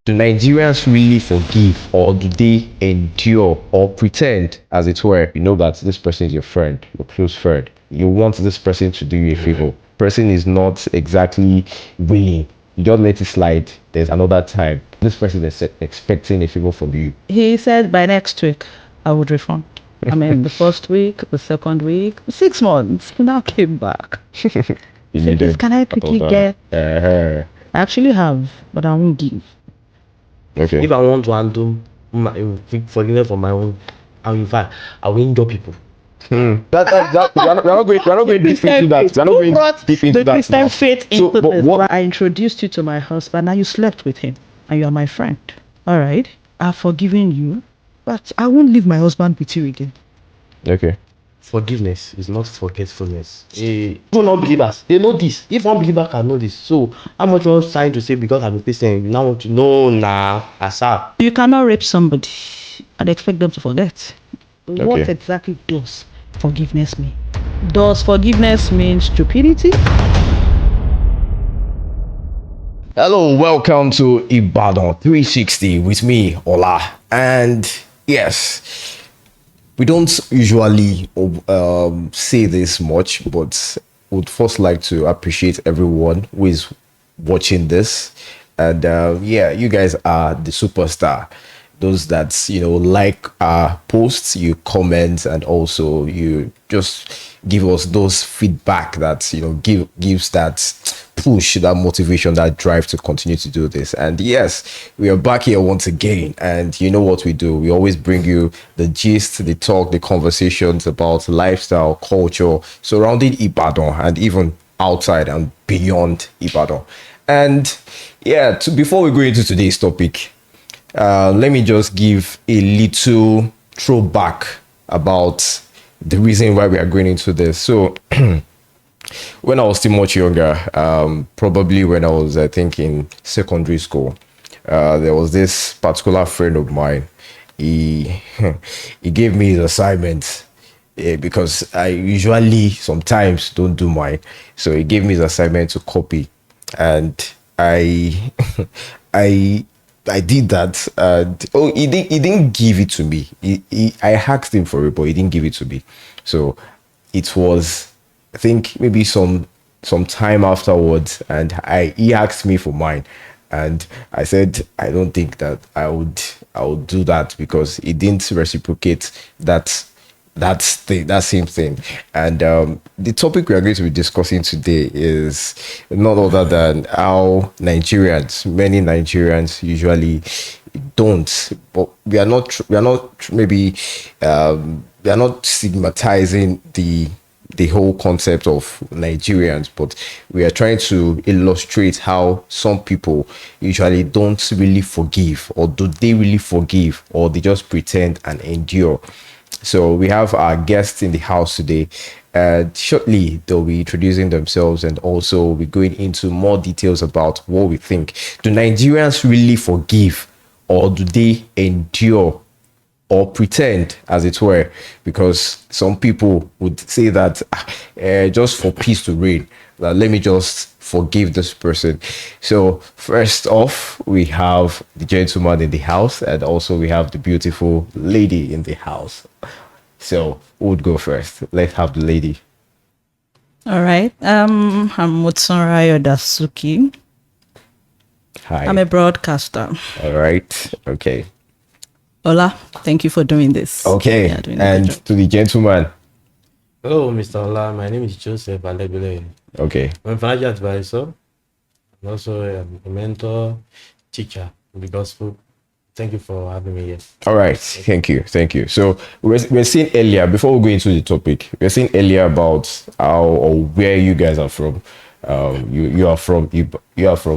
Do Nigerians really forgive, or do they endure or pretend, as it were? You know that this person is your friend, your close friend. You want this person to do you a favor. Person is not exactly willing. You just let it slide. There's another time. This person is expecting a favor from you. He said by next week I would refund. I mean, the first week, the second week, 6 months. He now came back. You Said, need please, it. can I quickly get? Uh-huh. I actually have, but I won't give. Okay. If I want to handle my forgiveness for my own, in fact, I will injure people. We're not going deep into that. We're not Who going brought deep into the that Christian now. faith So, into but this? what? I introduced you to my husband. Now you slept with him, and you are my friend. All right, I've forgiven you, but I won't leave my husband with you again. Okay. Forgiveness is not forgetfulness. People non-believers, they know this. If one believer can know this, so how much more trying to say because I'm a Christian, you now want to know now, asap. You cannot rape somebody and expect them to forget. What Okay. exactly does forgiveness mean? Does forgiveness mean stupidity? Hello, welcome to Ibadan 360 with me, Ola. And yes, we don't usually say this much, but would first like to appreciate everyone who is watching this. And yeah, you guys are the superstar. Those that like our posts, you comment, and also you just give us those feedback that gives that push, that motivation, that drive to continue to do this. And yes, we are back here once again, and you know what we do. We always bring you the gist, the talk, the conversations about lifestyle, culture surrounding Ibadan, and even outside and beyond Ibadan. And yeah, before we go into today's topic, let me just give a little throwback about the reason why we are going into this. So when I was still much younger, probably when I was, I think, in secondary school, there was this particular friend of mine. He he gave me his assignment, because I usually sometimes don't do mine. So he gave me his assignment to copy, and I I I did that. Oh, he didn't give it to me. I asked him for it, but he didn't give it to me. So it was, I think, maybe some time afterwards, and he asked me for mine, and I said I don't think that I would do that, because he didn't reciprocate that same thing. And the topic we are going to be discussing today is not other than how many Nigerians usually don't, but we are not maybe we are not stigmatizing the whole concept of Nigerians, but we are trying to illustrate how some people usually don't really forgive, or do they really forgive, or they just pretend and endure. So we have our guests in the house today. Shortly, they'll be introducing themselves, and also we're going into more details about what we think. Do Nigerians really forgive, or do they endure or pretend, as it were? Because some people would say that just for peace to reign, that let me just forgive this person. So first off, we have the gentleman in the house, and also we have the beautiful lady in the house. So who would go first? Let's have the lady. All right. I'm Mutsunrayo Dasuki. Hi. I'm a broadcaster. All right. Okay. Ola, thank you for doing this. Okay. Yeah, doing a good And job. to the gentleman. Hello, Mr. Ola. My name is Joseph Alebile. Okay. I'm a financial advisor and also a mentor, teacher in the gospel. Thank you for having me here. All right, thank you, thank you. So we're seeing earlier, before we go into the topic, we're seeing earlier about how or where you guys are from. You are from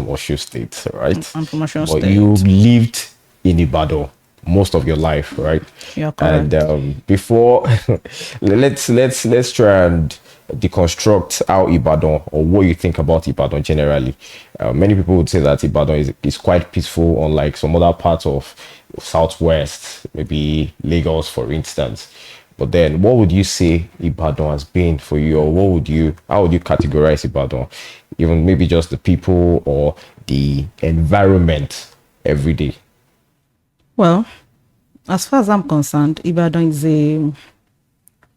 Osho State, right? I'm from Osun But State. you lived in Ibadan most of your life, right? You're correct. And before, let's try and deconstruct how Ibadan, or what you think about Ibadan generally. Many people would say that Ibadan is quite peaceful, unlike some other parts of Southwest, maybe Lagos, for instance. But then, what would you say Ibadan has been for you, or how would you categorize Ibadan? Even maybe just the people or the environment every day? Well, as far as I'm concerned, Ibadan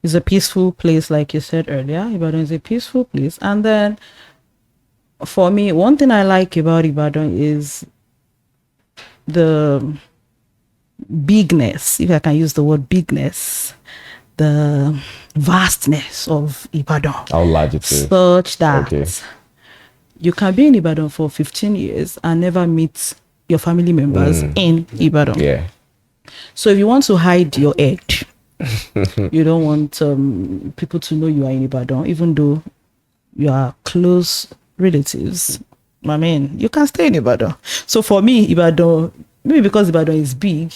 is a peaceful place, like you said earlier. Ibadan is a peaceful place. And then for me, one thing I like about Ibadan is the bigness, if I can use the word bigness, the vastness of Ibadan. How large it is? Such that Okay. you can be in Ibadan for 15 years and never meet your family members in Ibadan. Yeah. So if you want to hide your head, you don't want people to know you are in Ibadan, even though you are close relatives. I mean, you can stay in Ibadan. So for me, Ibadan, maybe because Ibadan is big,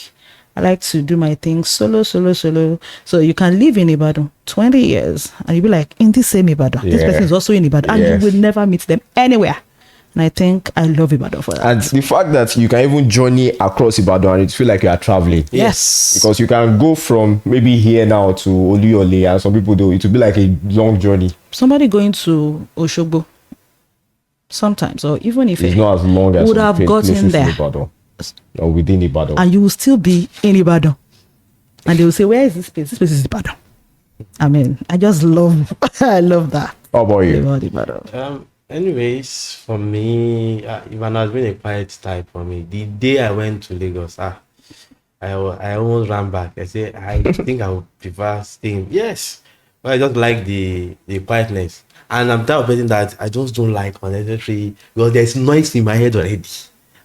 I like to do my thing solo. So you can live in Ibadan 20 years and you'll be like, in this same Ibadan, this Yeah. person is also in Ibadan, and Yes. you will never meet them anywhere. And I think I love Ibadan for that. And the fact that you can even journey across Ibadan and it feel like you are traveling. Yes. Because you can go from maybe here now to Oluyole, and some people do. It will be like a long journey. Somebody going to Oshogbo sometimes, or even if It's not as long as would some have places gotten in there, Ibadan or within Ibadan. and you will still be in Ibadan. And they will say, where is this place? This place is Ibadan. I mean, I just love, I love that. How about you? About Ibadan. Anyways, for me, Ivan has been a quiet type for me. The day I went to Lagos, I almost ran back. I said, I think I would prefer staying. Yes, but I just like the quietness. And I'm type of person that I just don't like unnecessary, because there's noise in my head already.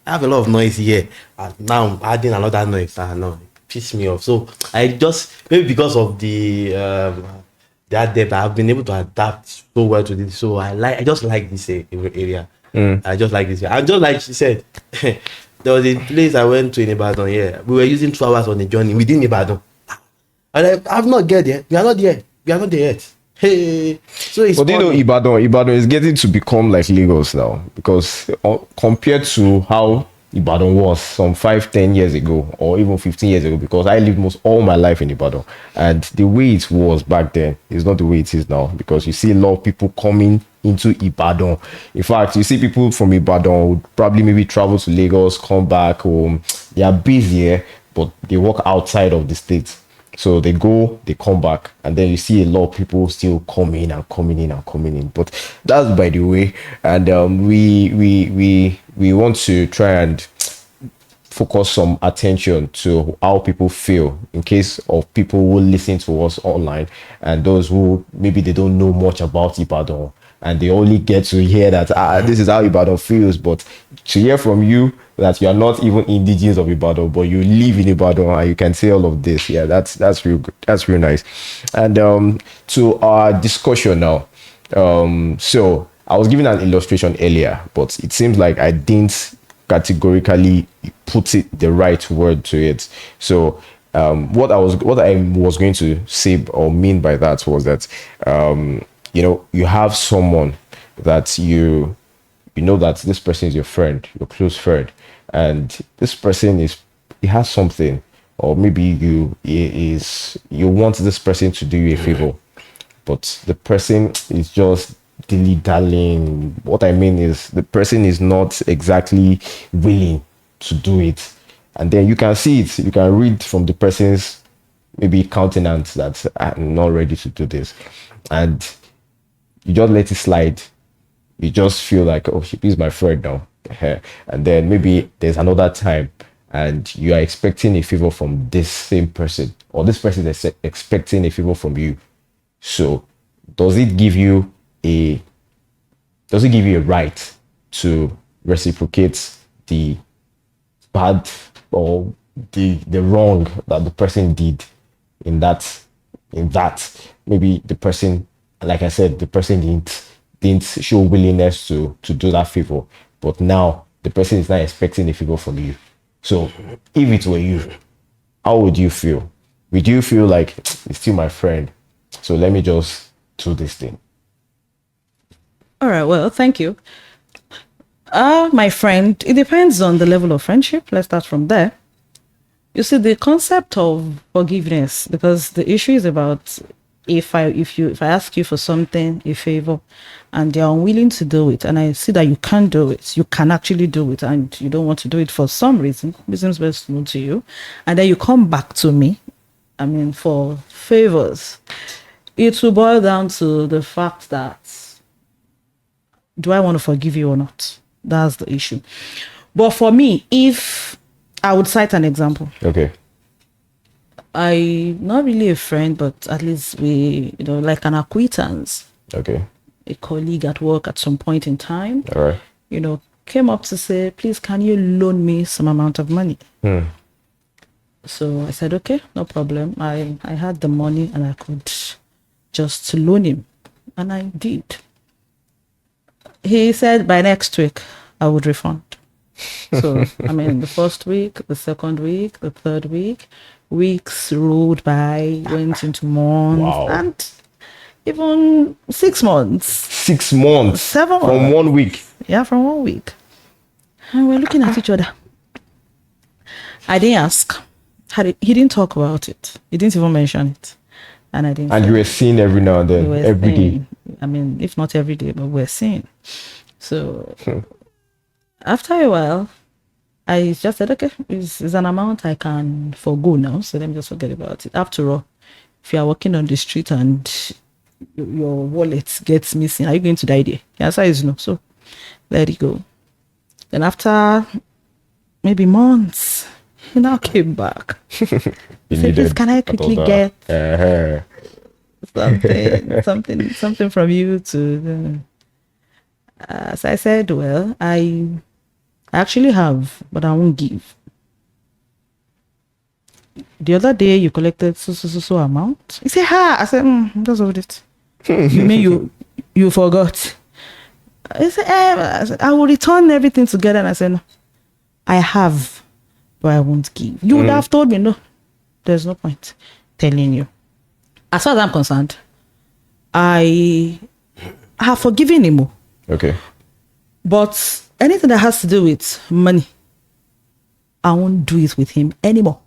I have a lot of noise here. And now I'm adding another noise. No, it pisses me off. So I just, maybe because of that depth, I've been able to adapt so well to this. So I just like this area. I just like this. And just like she said, there was a place I went to in Ibadan. Yeah, we were using 2 hours on the journey within Ibadan. And I've not get there. We are not there. We are not there yet. Hey, so it's But you know, funny. Ibadan is getting to become like Lagos now, because compared to how Ibadan was some 5, 10 years ago, or even 15 years ago, because I lived most all my life in Ibadan, and the way it was back then is not the way it is now, because you see a lot of people coming into Ibadan. In fact, you see people from Ibadan would probably maybe travel to Lagos, come back home. They are busy here, but they work outside of the state. So they go, they come back, and then you see a lot of people still coming and coming in and coming in. But that's by the way, and we want to try and focus some attention to how people feel, in case of people who listen to us online and those who maybe they don't know much about Ibadan and they only get to hear that this is how Ibadan feels, but to hear from you that you are not even indigenous of Ibadan, but you live in Ibadan and you can say all of this. Yeah, that's real good. That's real nice. And to our discussion now. So I was giving an illustration earlier, but it seems like I didn't categorically put it the right word to it. So what I was going to say or mean by that was that you have someone that you know that this person is your friend, your close friend, and this person he has something, or maybe you want this person to do you a favor, but the person is just dilly-dallying. What I mean is the person is not exactly willing to do it, and then you can see it. You can read from the person's maybe countenance that I'm not ready to do this, and you just let it slide. You just feel like, oh, she's my friend now. And then maybe there's another time and you are expecting a favor from this same person, or this person is expecting a favor from you. So does it give you a right to reciprocate the bad or the wrong that the person did in that maybe the person, like I said, the person didn't show willingness to do that favor, but now the person is not expecting a favor from you. So if it were you, how would you feel? Would you feel like it's still my friend, so let me just do this thing? All right, well, thank you. My friend, it depends on the level of friendship. Let's start from there. You see, the concept of forgiveness, because the issue is about if I ask you for something, a favor, and you're unwilling to do it, and I see that you can't do it, you can actually do it, and you don't want to do it for some reasons best known to you, and then you come back to me, I mean, for favors, it will boil down to the fact that, do I want to forgive you or not? That's the issue. But for me, if I would cite an example, Okay. I not really a friend, but at least we, like an acquaintance, Okay. a colleague at work at some point in time, All right. came up to say, please, can you loan me some amount of money? Hmm. So I said, okay, no problem. I had the money and I could just loan him. And I did. He said by next week, I would refund. So, I mean, the first week, the second week, the third week, weeks rolled by, went into months, Wow. and even 6 months. 6 months. 7 from months. 1 week. Yeah, from 1 week. And we're looking at each other. I didn't ask. He didn't talk about it. He didn't even mention it. And I didn't. And say you were seeing every now and then, we were every day. seeing. I mean, if not every day, but we're seeing. So after a while, I just said, okay, it's an amount I can forgo now. So let me just forget about it. After all, if you are walking on the street and your wallet gets missing, are you going to die there? The answer is no. So let it go. Then after maybe months, he now came back. He said, please, can I quickly get something from you to... so I said, well, I actually have, but I won't give. The other day you collected so amount. He said, ha! I said, that's all it. You mean you forgot? He said, I will return everything together. And I said, no, I have, but I won't give. You would have told me, no, there's no point telling you. As far as I'm concerned, I have forgiven him. Okay. But anything that has to do with money, I won't do it with him anymore.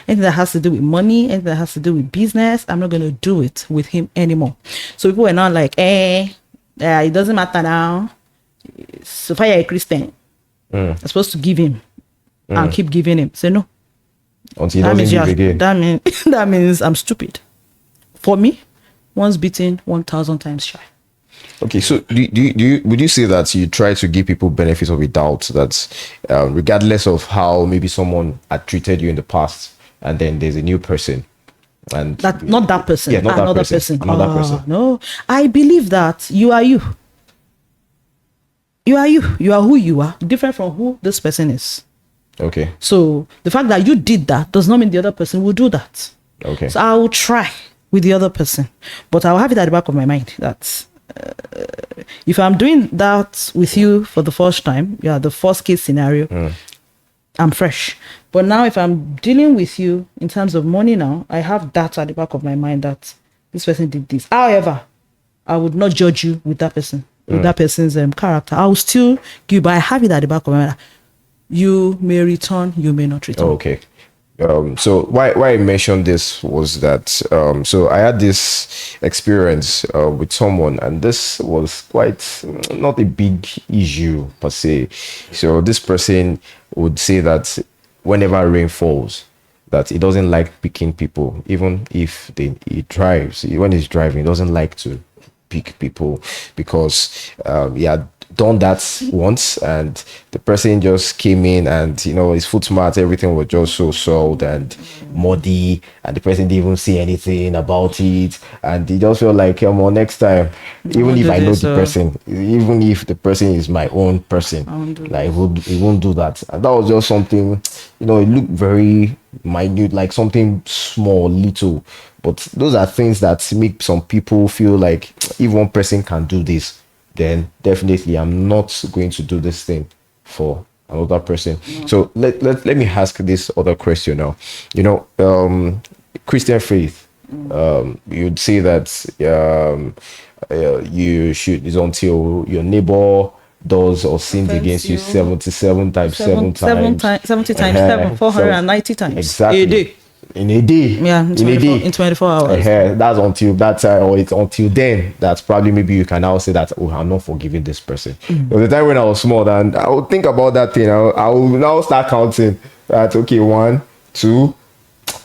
Anything that has to do with money, anything that has to do with business, I'm not going to do it with him anymore. So people were not like, it doesn't matter now. So far you're a Christian, I'm supposed to give him and keep giving him. Say no. Until he doesn't give again. That means I'm stupid. For me, once beaten, 1,000 times shy. Okay, so would you say that you try to give people benefit of a doubt that regardless of how maybe someone had treated you in the past, and then there's a new person, and that not that person, yeah, not that another person, another person. No, I believe that you are you. You are you. You are who you are, different from who this person is. Okay. So the fact that you did that does not mean the other person will do that. Okay. So I will try with the other person, but I'll have it at the back of my mind that if I'm doing that with you for the first time, the first case scenario, I'm fresh. But now if I'm dealing with you in terms of money now, I have that at the back of my mind that this person did this. However, I would not judge you with that person, with that person's character. I will still give, but I have it at the back of my mind. You may return, you may not return. Oh, okay. So why I mentioned this was that so I had this experience with someone, and this was quite not a big issue per se. So this person would say that whenever rain falls, that he doesn't like picking people, even if he drives. When he's driving, he doesn't like to pick people because he had done that once, and the person just came in, and his foot mat, everything was just so soiled and muddy, and the person didn't even say anything about it, and he just felt like, come on, next time, even if I know the person, even if the person is my own person, like he won't do that. And that was just something, it looked very minute, like something small, little, but those are things that make some people feel like if one person can do this, then definitely I'm not going to do this thing for another person. So let me ask this other question now. Christian faith, you'd say that you should, is until your neighbor does or sins against you 77 times 7 times 70 times 7, 490 times exactly a day. in a day. Yeah, in a day. in 24 hours. That's until that time, or it's until then that probably maybe you can now say that, oh, I'm not forgiving this person. There was a time when I was small and I would think about that thing. I will now start counting that, okay, 1, 2,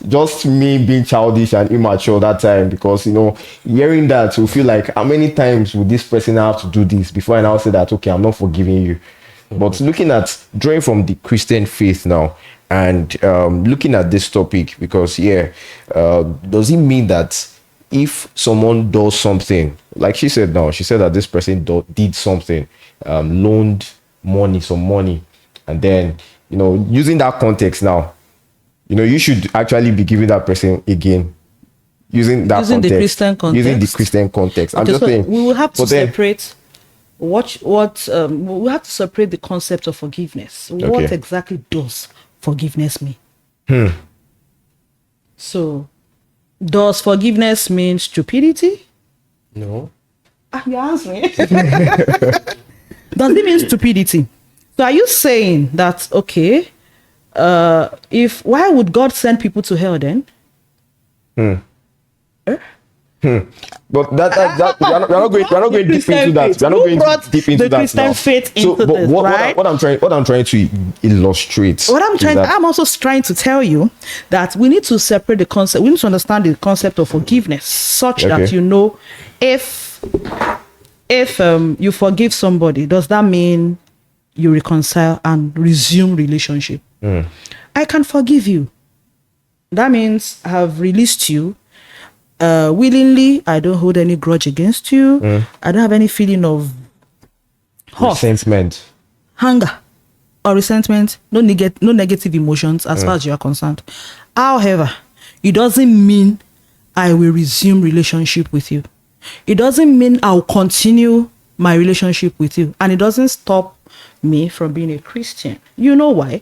just me being childish and immature that time, because hearing that will feel like, how many times would this person have to do this before I now say that, okay, I'm not forgiving you. But looking at, drawing from the Christian faith now, and looking at this topic, because does it mean that if someone does something, like she said now, she said that this person did something, loaned some money, and then using that context now, you should actually be giving that person again, using the Christian context. Using the Christian context. I'm just saying we will have to separate we have to separate the concept of forgiveness. Okay. What exactly does forgiveness mean? So, does forgiveness mean stupidity? No. You asked me. Does it mean stupidity? So are you saying that, okay, why would God send people to hell then? But we're not going deep into that. We're not going deep into that Christian now. faith into this, right? What I'm trying to illustrate. I'm also trying to tell you that we need to separate the concept. We need to understand the concept of forgiveness, such that if you forgive somebody, does that mean you reconcile and resume relationship? I can forgive you. That means I have released you willingly. I don't hold any grudge against you. I don't have any feeling of resentment, hunger, or resentment. No negative emotions as far as you are concerned. However, it doesn't mean I will resume relationship with you. It doesn't mean I'll continue my relationship with you, and it doesn't stop me from being a Christian. You know why?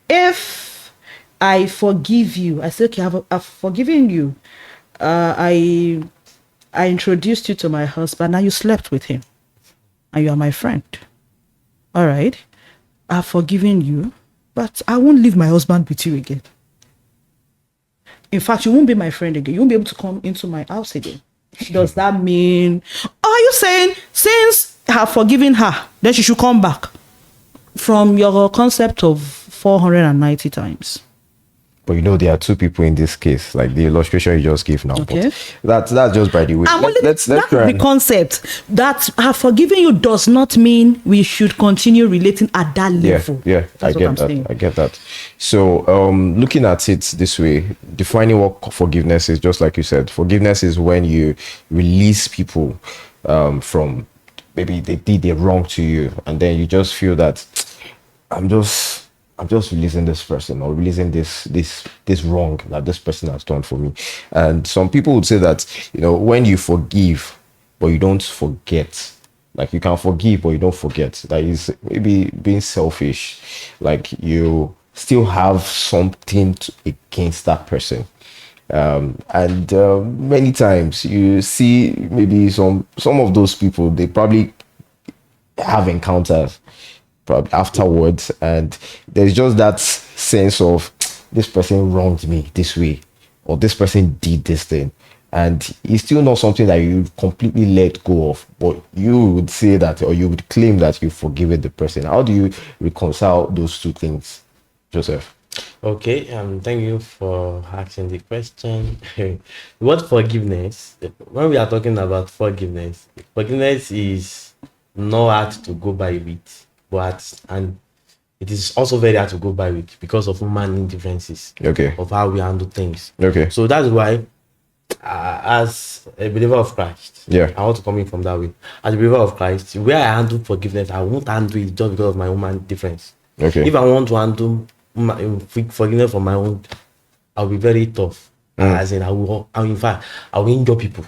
If I forgive you, I say, okay, I've forgiven you. I introduced you to my husband. Now you slept with him, and you are my friend. All right, I've forgiven you, but I won't leave my husband with you again. In fact, you won't be my friend again. You won't be able to come into my house again. Does that mean? Are you saying since I have forgiven her, then she should come back? From your concept of 490 times. But there are two people in this case, like the illustration you just gave now. Okay. But that's just by the way. Let's try the concept that I have forgiven you does not mean we should continue relating at that level. Yeah, I get that. I get that. So, looking at it this way, defining what forgiveness is, just like you said, forgiveness is when you release people from maybe they did a wrong to you, and then you just feel that I'm just releasing this person, or releasing this wrong that this person has done for me. And some people would say that when you forgive but you don't forget, like you can forgive but you don't forget, that is maybe being selfish, like you still have something against that person. And many times you see maybe some of those people, they probably have encounters probably afterwards, and there's just that sense of this person wronged me this way, or this person did this thing, and it's still not something that you completely let go of, but you would say that, or you would claim that you've forgiven the person. How do you reconcile those two things, Joseph? Okay, thank you for asking the question. What forgiveness? When we are talking about forgiveness is not hard to go by with, and it is also very hard to go by with because of human differences. Okay. Of how we handle things. Okay. So that's why, as a believer of Christ, I want to come in from that way. As a believer of Christ, where I handle forgiveness, I won't handle it just because of my human difference. Okay. If I want to handle forgiveness for my own, I'll be very tough. As in, in fact, I will injure people.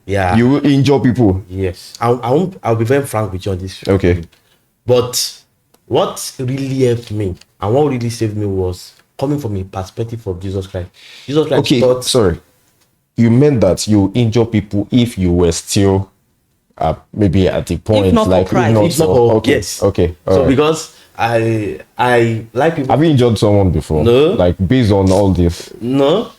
Yeah. You will injure people. Yes. I'll be very frank with you on this. Okay. But what really helped me and what really saved me was coming from a perspective of Jesus Christ. Jesus Christ thought, sorry. You meant that you injure people if you were still maybe at the point, if not like for Christ. okay. Yes. Okay. So because I like people. Have you injured someone before? No. Like based on all this. No,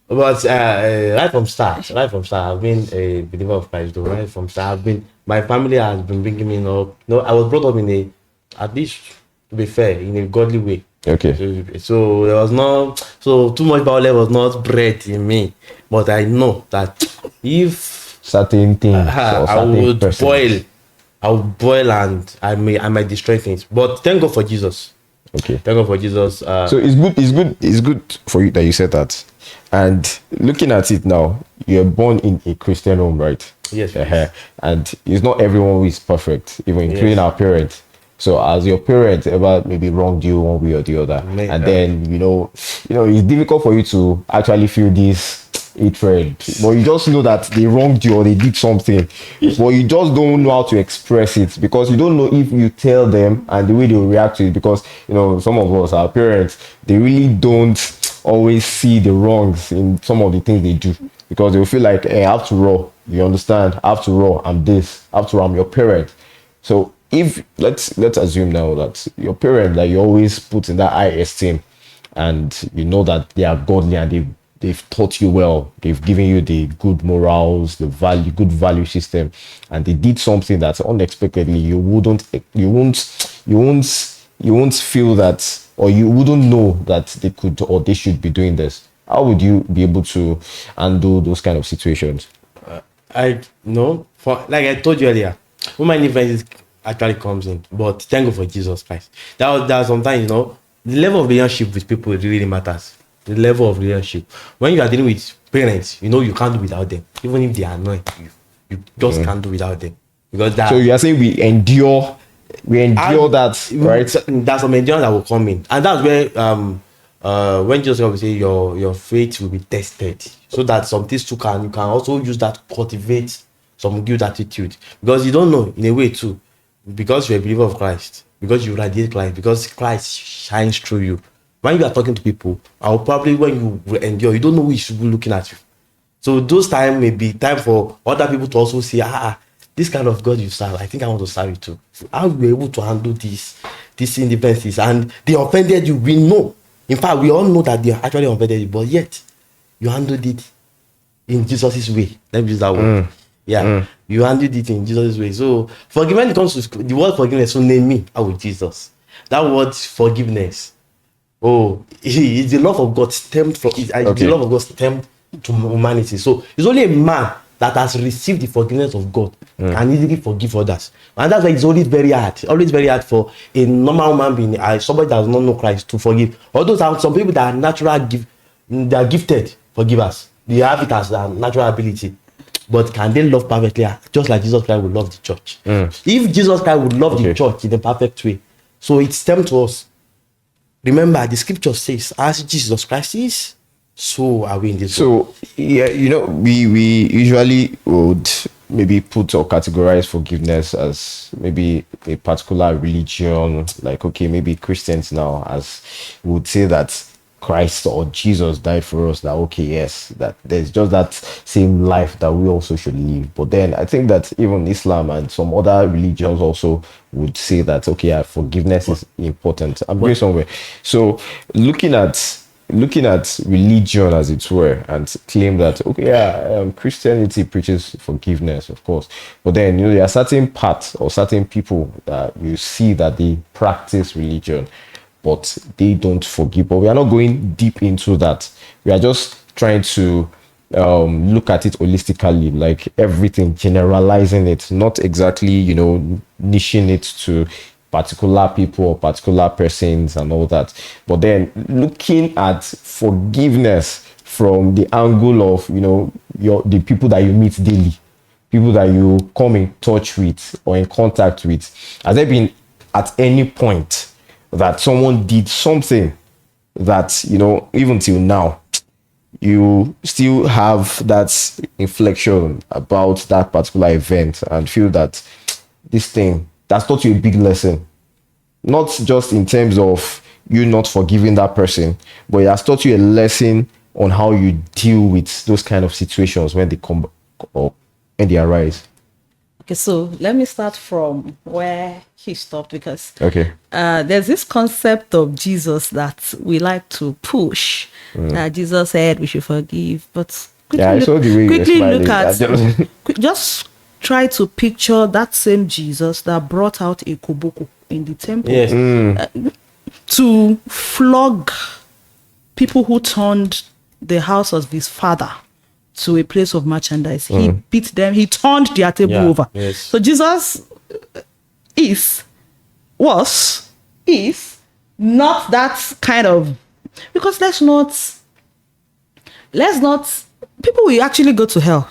but right from start, I've been a believer of Christ. Though right from start, my family has been bringing me up. No, I was brought up in a, at least to be fair, in a godly way. Okay. So there was not so too much violence was not bred in me, but I know that if Certain things or I certain would persons. I would boil and I might destroy things. But thank God for Jesus. Okay. Thank God for Jesus. So it's good for you that you said that. And looking at it now, you're born in a Christian home, right? Yes, And it's not everyone who is perfect, even including our parents. So as your parents ever maybe wronged you one way or the other, and then it's difficult for you to actually feel this hatred, but you just know that they wronged you or they did something, but you just don't know how to express it because you don't know if you tell them and the way they will react to it. Because some of us, our parents, they really don't always see the wrongs in some of the things they do because they will feel like, hey, after all, you understand, after all, I'm this, after all, I'm your parent. So if let's assume now that your parent that you always put in that high esteem, and you know that they are godly and they've taught you well, they've given you the good morals, the good value system, and they did something that unexpectedly you won't feel that, or you wouldn't know that they could or they should be doing this. How would you be able to handle those kind of situations? I know, for like I told you earlier, woman events actually comes in, but thank God for Jesus Christ. That sometimes the level of relationship with people really matters. The level of relationship when you are dealing with parents, you can't do without them. Even if they are annoying you just can't do without them because that. So you are saying we endure that, right? That's some endurance that will come in, and that's where when Jesus will say your faith will be tested, so that some things too you can also use that to cultivate some good attitude, because you don't know in a way too, because you're a believer of Christ, because you radiate Christ, because Christ shines through you. When you are talking to people, or probably when you will endure, you don't know who is looking at you. So those times may be time for other people to also say, this kind of God you serve, I think I want to serve you too. How you were able to handle these indifferences, and they offended you, we know. In fact, we all know that they actually offended you, but yet you handled it in Jesus' way. Let me use that word. You handled it in Jesus' way. So when it comes to the word forgiveness, so name me out with Jesus. That word forgiveness. Oh, it's the love of God stemmed from it. The love of God stemmed to humanity. So it's only a man that has received the forgiveness of God can easily forgive others, and that's why it's always very hard for a normal human being, somebody that does not know Christ, to forgive. Although some people that are they are gifted forgivers, they have it as a natural ability, but can they love perfectly, just like Jesus Christ would love the church? If Jesus Christ would love the church in a perfect way, so it stems to us. Remember, the scripture says, as Jesus Christ is, so are we in this world. So we usually would maybe put or categorize forgiveness as maybe a particular religion, like maybe Christians now as would say that Christ or Jesus died for us, that yes, that there's just that same life that we also should live. But then I think that even Islam and some other religions also would say that forgiveness is important. I'm going somewhere. So looking at religion, as it were, and claim that Christianity preaches forgiveness, of course, but then there are certain parts or certain people that you see that they practice religion but they don't forgive. But we are not going deep into that. We are just trying to look at it holistically, like everything, generalizing it, not exactly niching it to particular people or particular persons and all that, but then looking at forgiveness from the angle of the people that you meet daily, people that you come in touch with or in contact with. Has there been at any point that someone did something that even till now you still have that inflection about that particular event and feel that this thing that's taught you a big lesson, not just in terms of you not forgiving that person, but it has taught you a lesson on how you deal with those kind of situations when they come or when they arise? Okay, so let me start from where he stopped because Okay. there's this concept of Jesus that we like to push. Jesus said we should forgive, but Yeah, I saw the way you were quickly look smiling. I at just- just try to picture that same Jesus that brought out a koboko in the temple Yes. to flog people who turned the house of his father to a place of merchandise. He beat them, he turned their table Yeah, over. yes. So Jesus is not that kind of, because let's not people will actually go to hell.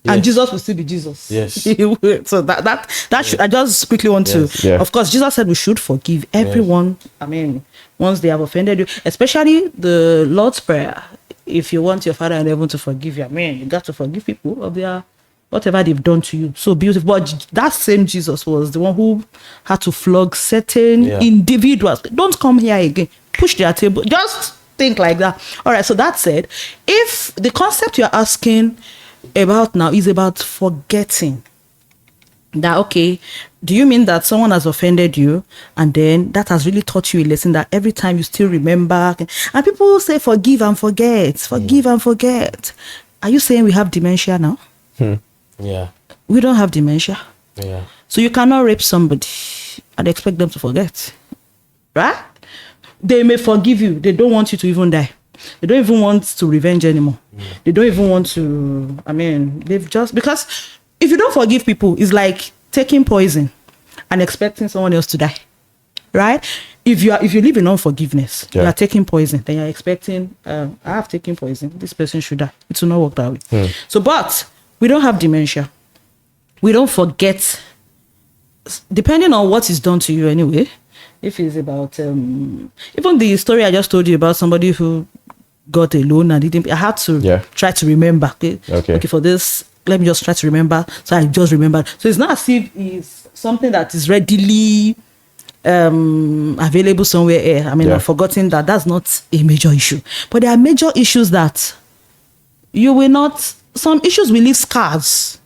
And Yes. Jesus will still be Jesus. Yes. He will. So that should, I just quickly want Yes. to, Yeah. of course, Jesus said we should forgive everyone. I mean, once they have offended you, especially the Lord's Prayer. If you want your Father in heaven to forgive you, I mean, you got to forgive people of their whatever they've done to you. So beautiful. But that same Jesus was the one who had to flog certain Yeah. individuals. Don't come here again. Push their table. Just think like that. All right. So that said, if the concept you're asking about now is about forgetting, that okay, do you mean that someone has offended you and then that has really taught you a lesson that every time you still remember, and people say forgive and forget. Are you saying we have dementia now? Yeah. We don't have dementia. Yeah. So you cannot rape somebody and expect them to forget, right? They may forgive you, they don't want you to even die. They don't even want to revenge anymore. They don't even want to, I mean, they've just, because if you don't forgive people, it's like taking poison and expecting someone else to die, right? If you live in unforgiveness, you Yeah. are taking poison, then you're expecting, I have taken poison, this person should die. It will not work that way. So, but we don't have dementia. We don't forget, depending on what is done to you anyway. If it's about, even the story I just told you about somebody who got a loan and didn't, I had to try to remember. Okay, for this, let me just try to remember. So I just remembered. So it's not as if it's something that is readily available somewhere else. I mean, I've forgotten that. That's not a major issue. But there are major issues that you will not, some issues will leave scars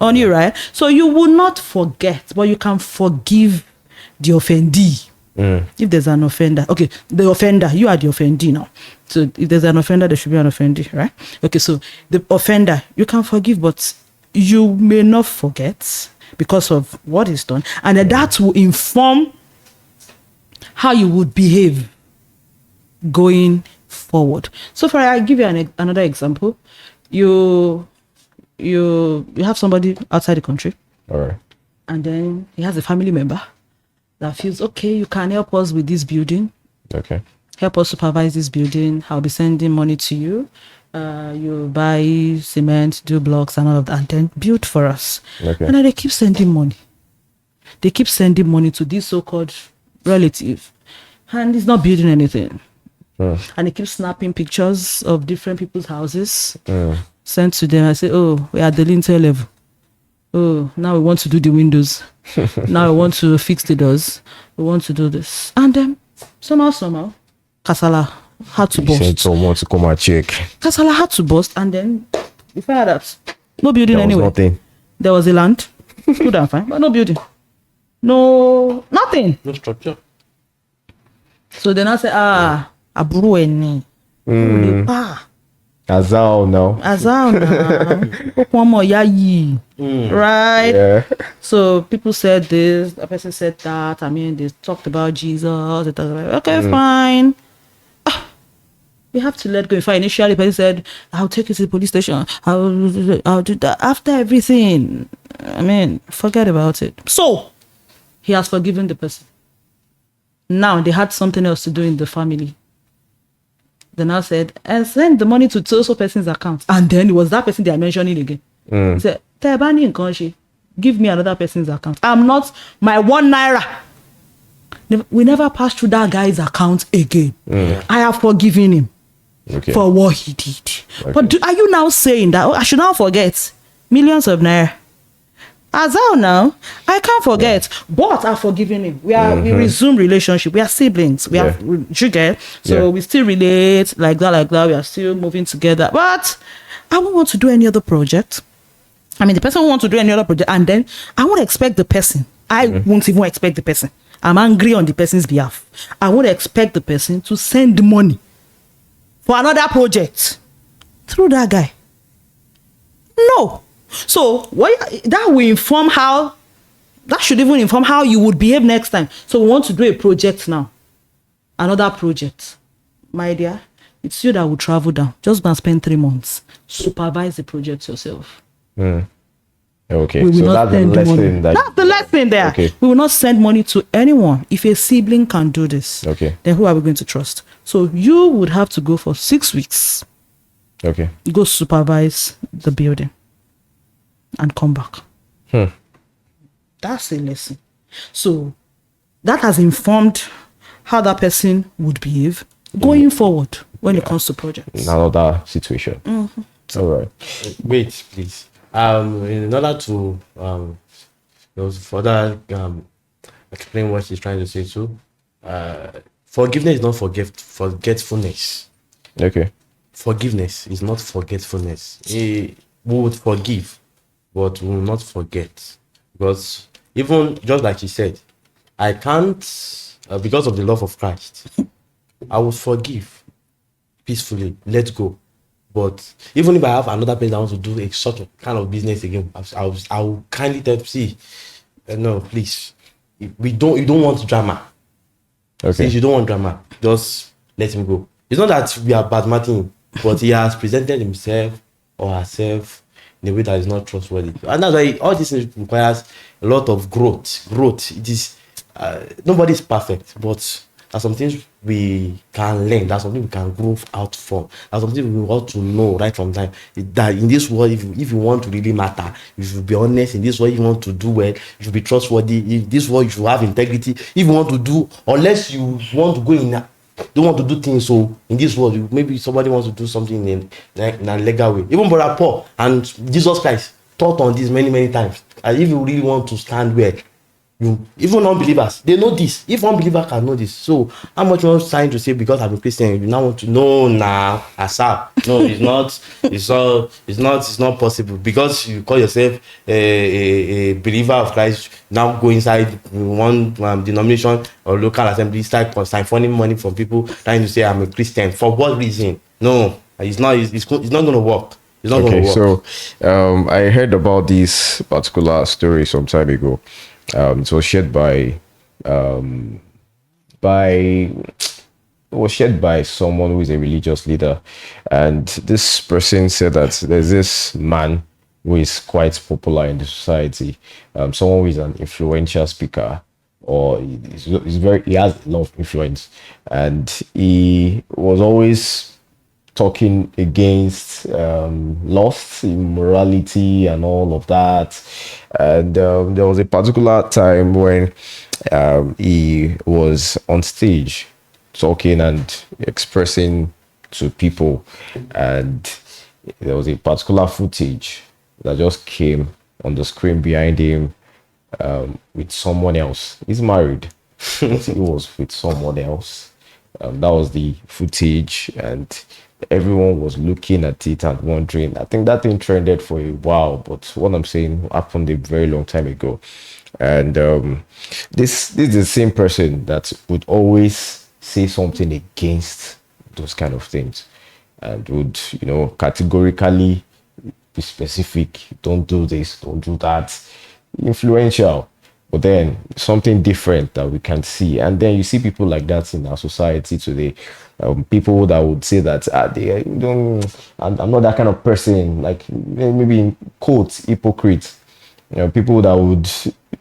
on you, right? So you will not forget, but you can forgive the offendee. If there's an offender, okay, the offender, you are the offendee now. So if there's an offender, there should be an offendee, right? Okay, so the offender, you can forgive, but you may not forget because of what is done. And that will inform how you would behave going forward. So for I give you another example. You have somebody outside the country. All right. And then he has a family member that feels, okay, you can help us with this building. Okay. Help us supervise this building. I'll be sending money to you. You buy cement, do blocks and all of that, and then build for us. Okay. And then they keep sending money. They keep sending money to this so-called relative. And he's not building anything. And he keeps snapping pictures of different people's houses. Sent to them. I say, oh, we are at the lintel level. Oh, now we want to do the windows. Now we want to fix the doors. We want to do this. And then somehow, Kasala had to You said bust. someone to come and check. Kasala had to bust. And then before that, no building There was anyway. nothing. There was a land. Good and fine, but no building. No, nothing. No structure. So then I say, aburu eni. Azal now. Azal na. Okwomo yayi. Right? Yeah. So people said this, a person said that. I mean, they talked about Jesus. They talked about, okay, fine. We have to let go. In fact, initially, the person said, I'll take you to the police station. I'll do that. After everything, I mean, forget about it. So, he has forgiven the person. Now, they had something else to do in the family. They now said, and send the money to so person's account. And then it was that person they are mentioning again. He said, Tebani Nkonshi, give me another person's account. I'm not my 1 naira. We never passed through that guy's account again. I have forgiven him for what he did. Okay. But are you now saying that I should not forget millions of naira? As of now, I can't forget, but I've forgiven him. We resume relationship. We are siblings. We have sugar, so we still relate like that. We are still moving together. But I won't want to do any other project. I mean, the person who wants to do any other project, and then I won't expect the person. I won't even expect the person. I'm angry on the person's behalf. I won't expect the person to send money for another project through that guy. No. So that will inform how, that should even inform how you would behave next time. So we want to do a project now. Another project. My dear, it's you that will travel down. Just go and spend 3 months. Supervise the project yourself. Okay, We will so not that's the send lesson money. that. That's the lesson there. Okay. We will not send money to anyone. If a sibling can do this, Okay. then who are we going to trust? So you would have to go for 6 weeks. Okay. Go supervise the building and come back. That's a lesson. So that has informed how that person would behave going forward when it comes to projects. Another situation. All right. Wait, please. In order to further explain what she's trying to say too, forgiveness is not forgetfulness. Okay. Forgiveness is not forgetfulness. We would forgive, but we will not forget. Because even just like she said, I can't, because of the love of Christ, I will forgive peacefully, let go. But even if I have another person that wants to do a sort of kind of business again, I will kindly tell, see, no, please, you don't want drama. Okay. Since you don't want drama, just let him go. It's not that we are bad-mouthing, but he has presented himself or herself in a way that is not trustworthy. And that's why all this requires a lot of growth. It is, nobody is perfect, but there's some things we can learn. There's something we can grow out from. There's something we want to know right from time. That in this world, if you want to really matter, you should be honest. In this world, if you want to do well, you should be trustworthy. In this world, you should have integrity. If you want to do, unless you want to go in, don't want to do things. So in this world, maybe somebody wants to do something in a legal way. Even Brother Paul and Jesus Christ taught on this many times. And if you really want to stand well, even unbelievers, they know this. If unbeliever can know this, so how much more trying to say because I'm a Christian, you now want to know now, asap? No, it's not. It's not possible because you call yourself a believer of Christ. Now go inside one denomination or local assembly, start siphoning money from people trying to say I'm a Christian. For what reason? No, it's not. It's not going to work. It's not going to work. So I heard about this particular story some time ago. It was shared by someone who is a religious leader, and this person said that there's this man who is quite popular in the society, someone who is an influential speaker, or he has a lot of influence, and he was always talking against lust, immorality, and all of that. And there was a particular time when he was on stage talking and expressing to people, and there was a particular footage that just came on the screen behind him with someone else. He's married, but he was with someone else. That was the footage, and everyone was looking at it and wondering. I think that thing trended for a while, but what I'm saying happened a very long time ago. And this is the same person that would always say something against those kind of things, and would, categorically be specific. Don't do this, don't do that. Influential. But then something different that we can see, and then you see people like that in our society today. People that would say that I'm not that kind of person, like maybe in quotes, hypocrite. People that would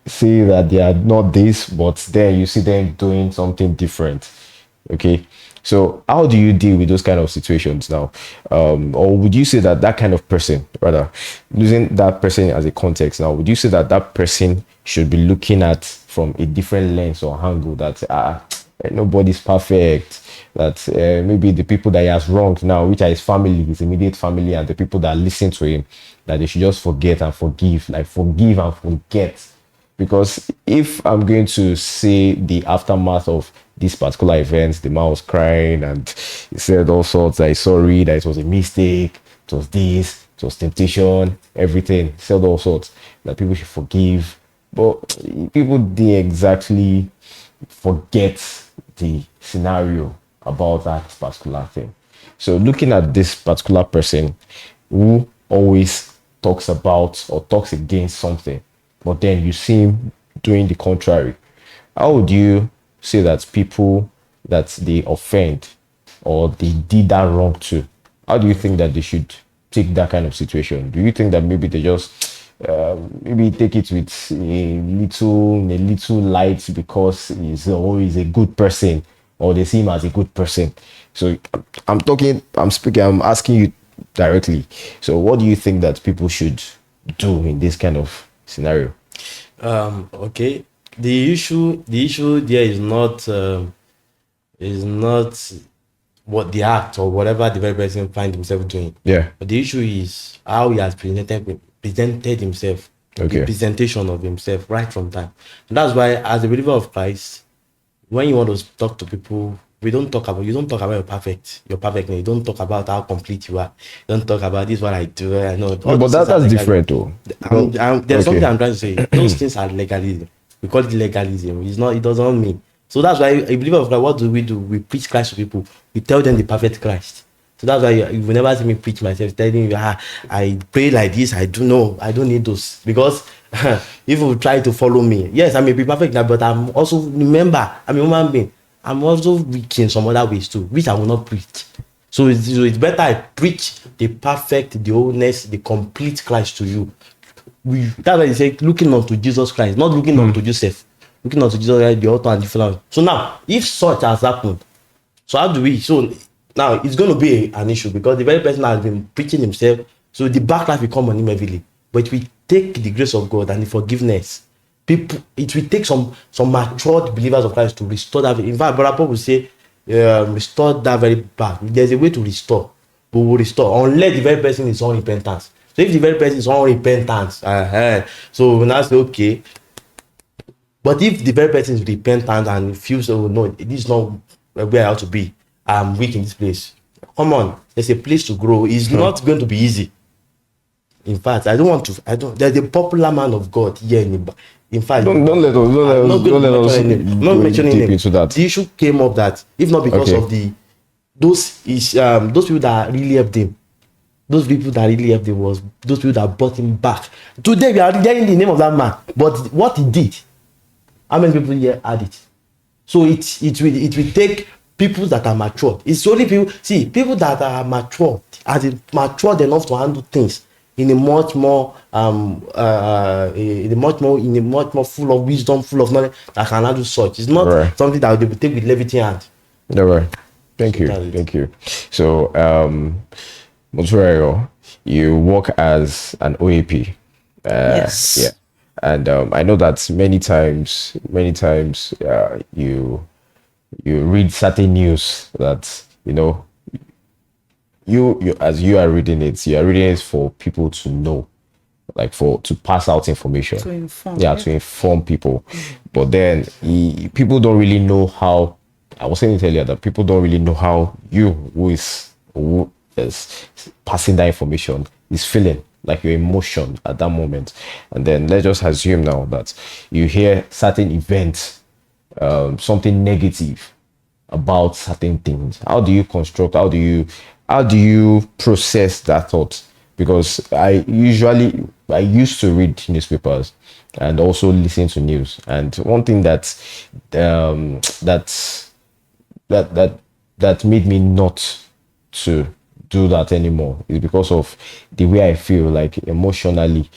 say that they are not this, but then you see them doing something different. Okay, so how do you deal with those kind of situations now? Or would you say that kind of person, rather, using that person as a context now, would you say that person should be looking at from a different lens or angle, that nobody's perfect, that maybe the people that he has wronged now, which are his family, his immediate family, and the people that listen to him, that they should just forget and forgive, like forgive and forget? Because if I'm going to say the aftermath of this particular event, the man was crying and he said all sorts, that he's sorry, that it was a mistake, it was this, it it was temptation, everything, said all sorts that people should forgive. But people didn't exactly forget the scenario about that particular thing. So looking at this particular person who always talks about or talks against something, but then you see him doing the contrary, how would you say that people that they offend or they did that wrong to, how do you think that they should take that kind of situation? Do you think that maybe they just maybe take it with a little light because he's always a good person, or they see him as a good person? So I'm speaking, I'm asking you directly. So what do you think that people should do in this kind of scenario? Okay. The issue there is not what the act or whatever the very person find himself doing. Yeah. But the issue is how he has presented himself, Okay. the presentation of himself right from time. And that's why, as a believer of Christ, when you want to talk to people, you don't talk about your perfectness. You don't talk about how complete you are. You don't talk about this what I do. I know. No, but that's different though. There's something Okay. I'm trying to say. Those things are legalism. We call it legalism. It's not. It doesn't mean. So that's why a believer of Christ, what do? We preach Christ to people. We tell them the perfect Christ. So that's why you will never see me preach myself, telling you, I pray like this. I don't need those, because if you try to follow me, yes, I may be perfect now, but I'm also, remember, I'm a human being. I'm also weak in some other ways too, which I will not preach. So it's better I preach the perfect, the wholeness, the complete Christ to you. That's why they say looking unto Jesus Christ, not looking unto Joseph, looking unto Jesus Christ, the author and the finisher. So now, if such has happened, so how do we? So now it's going to be an issue, because the very person has been preaching himself. So the backlash will come on him heavily. But we take the grace of God and the forgiveness. People, it will take some matured believers of Christ to restore that. In fact, Brother Paul will say, restore that very back. There's a way to restore, but we'll restore unless the very person is unrepentant. So if the very person is unrepentant, so we now say okay. But if the very person is repentant and feels, oh no, this is not where I ought to be, I'm weak in this place. Come on, there's a place to grow. It's not going to be easy. In fact, there's a popular man of God here in fact, Don't let us not mentioning deep him. into that. The issue came up that if not because Okay. of those people that really helped him, was those people that brought him back. Today we are hearing the name of that man, but what he did, how many people here had it? So it will take people that are matured. It's only people that are matured, matured enough to handle things in a much more full of wisdom, full of knowledge, that can handle such. It's not Right. something that they will take with levity hand. All right. Thank you. That's it. Thank you. So, Montreal, you work as an OAP. Yes. Yeah. And I know that many times, you read certain news that, you as you are reading it for people to know, like to pass out information. To inform, Yeah, yeah. to inform people. But then people don't really know how, I was saying it earlier, that people don't really know how who is passing that information is feeling, like your emotion at that moment. And then let's just assume now that you hear certain events, something negative about certain things. How do you construct, how do you process that thought? Because I used to read newspapers and also listen to news, and one thing that made me not to do that anymore is because of the way I feel, like emotionally,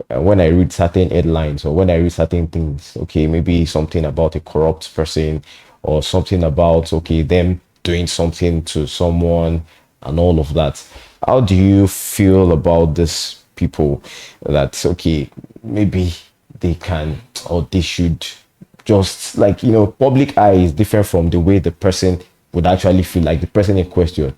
when I read certain headlines or when I read certain things. Okay, maybe something about a corrupt person, or something about, okay, them doing something to someone and all of that. How do you feel about this people that, okay, maybe they can or they should just, like, public eye is different from the way the person would actually feel, like the person in question.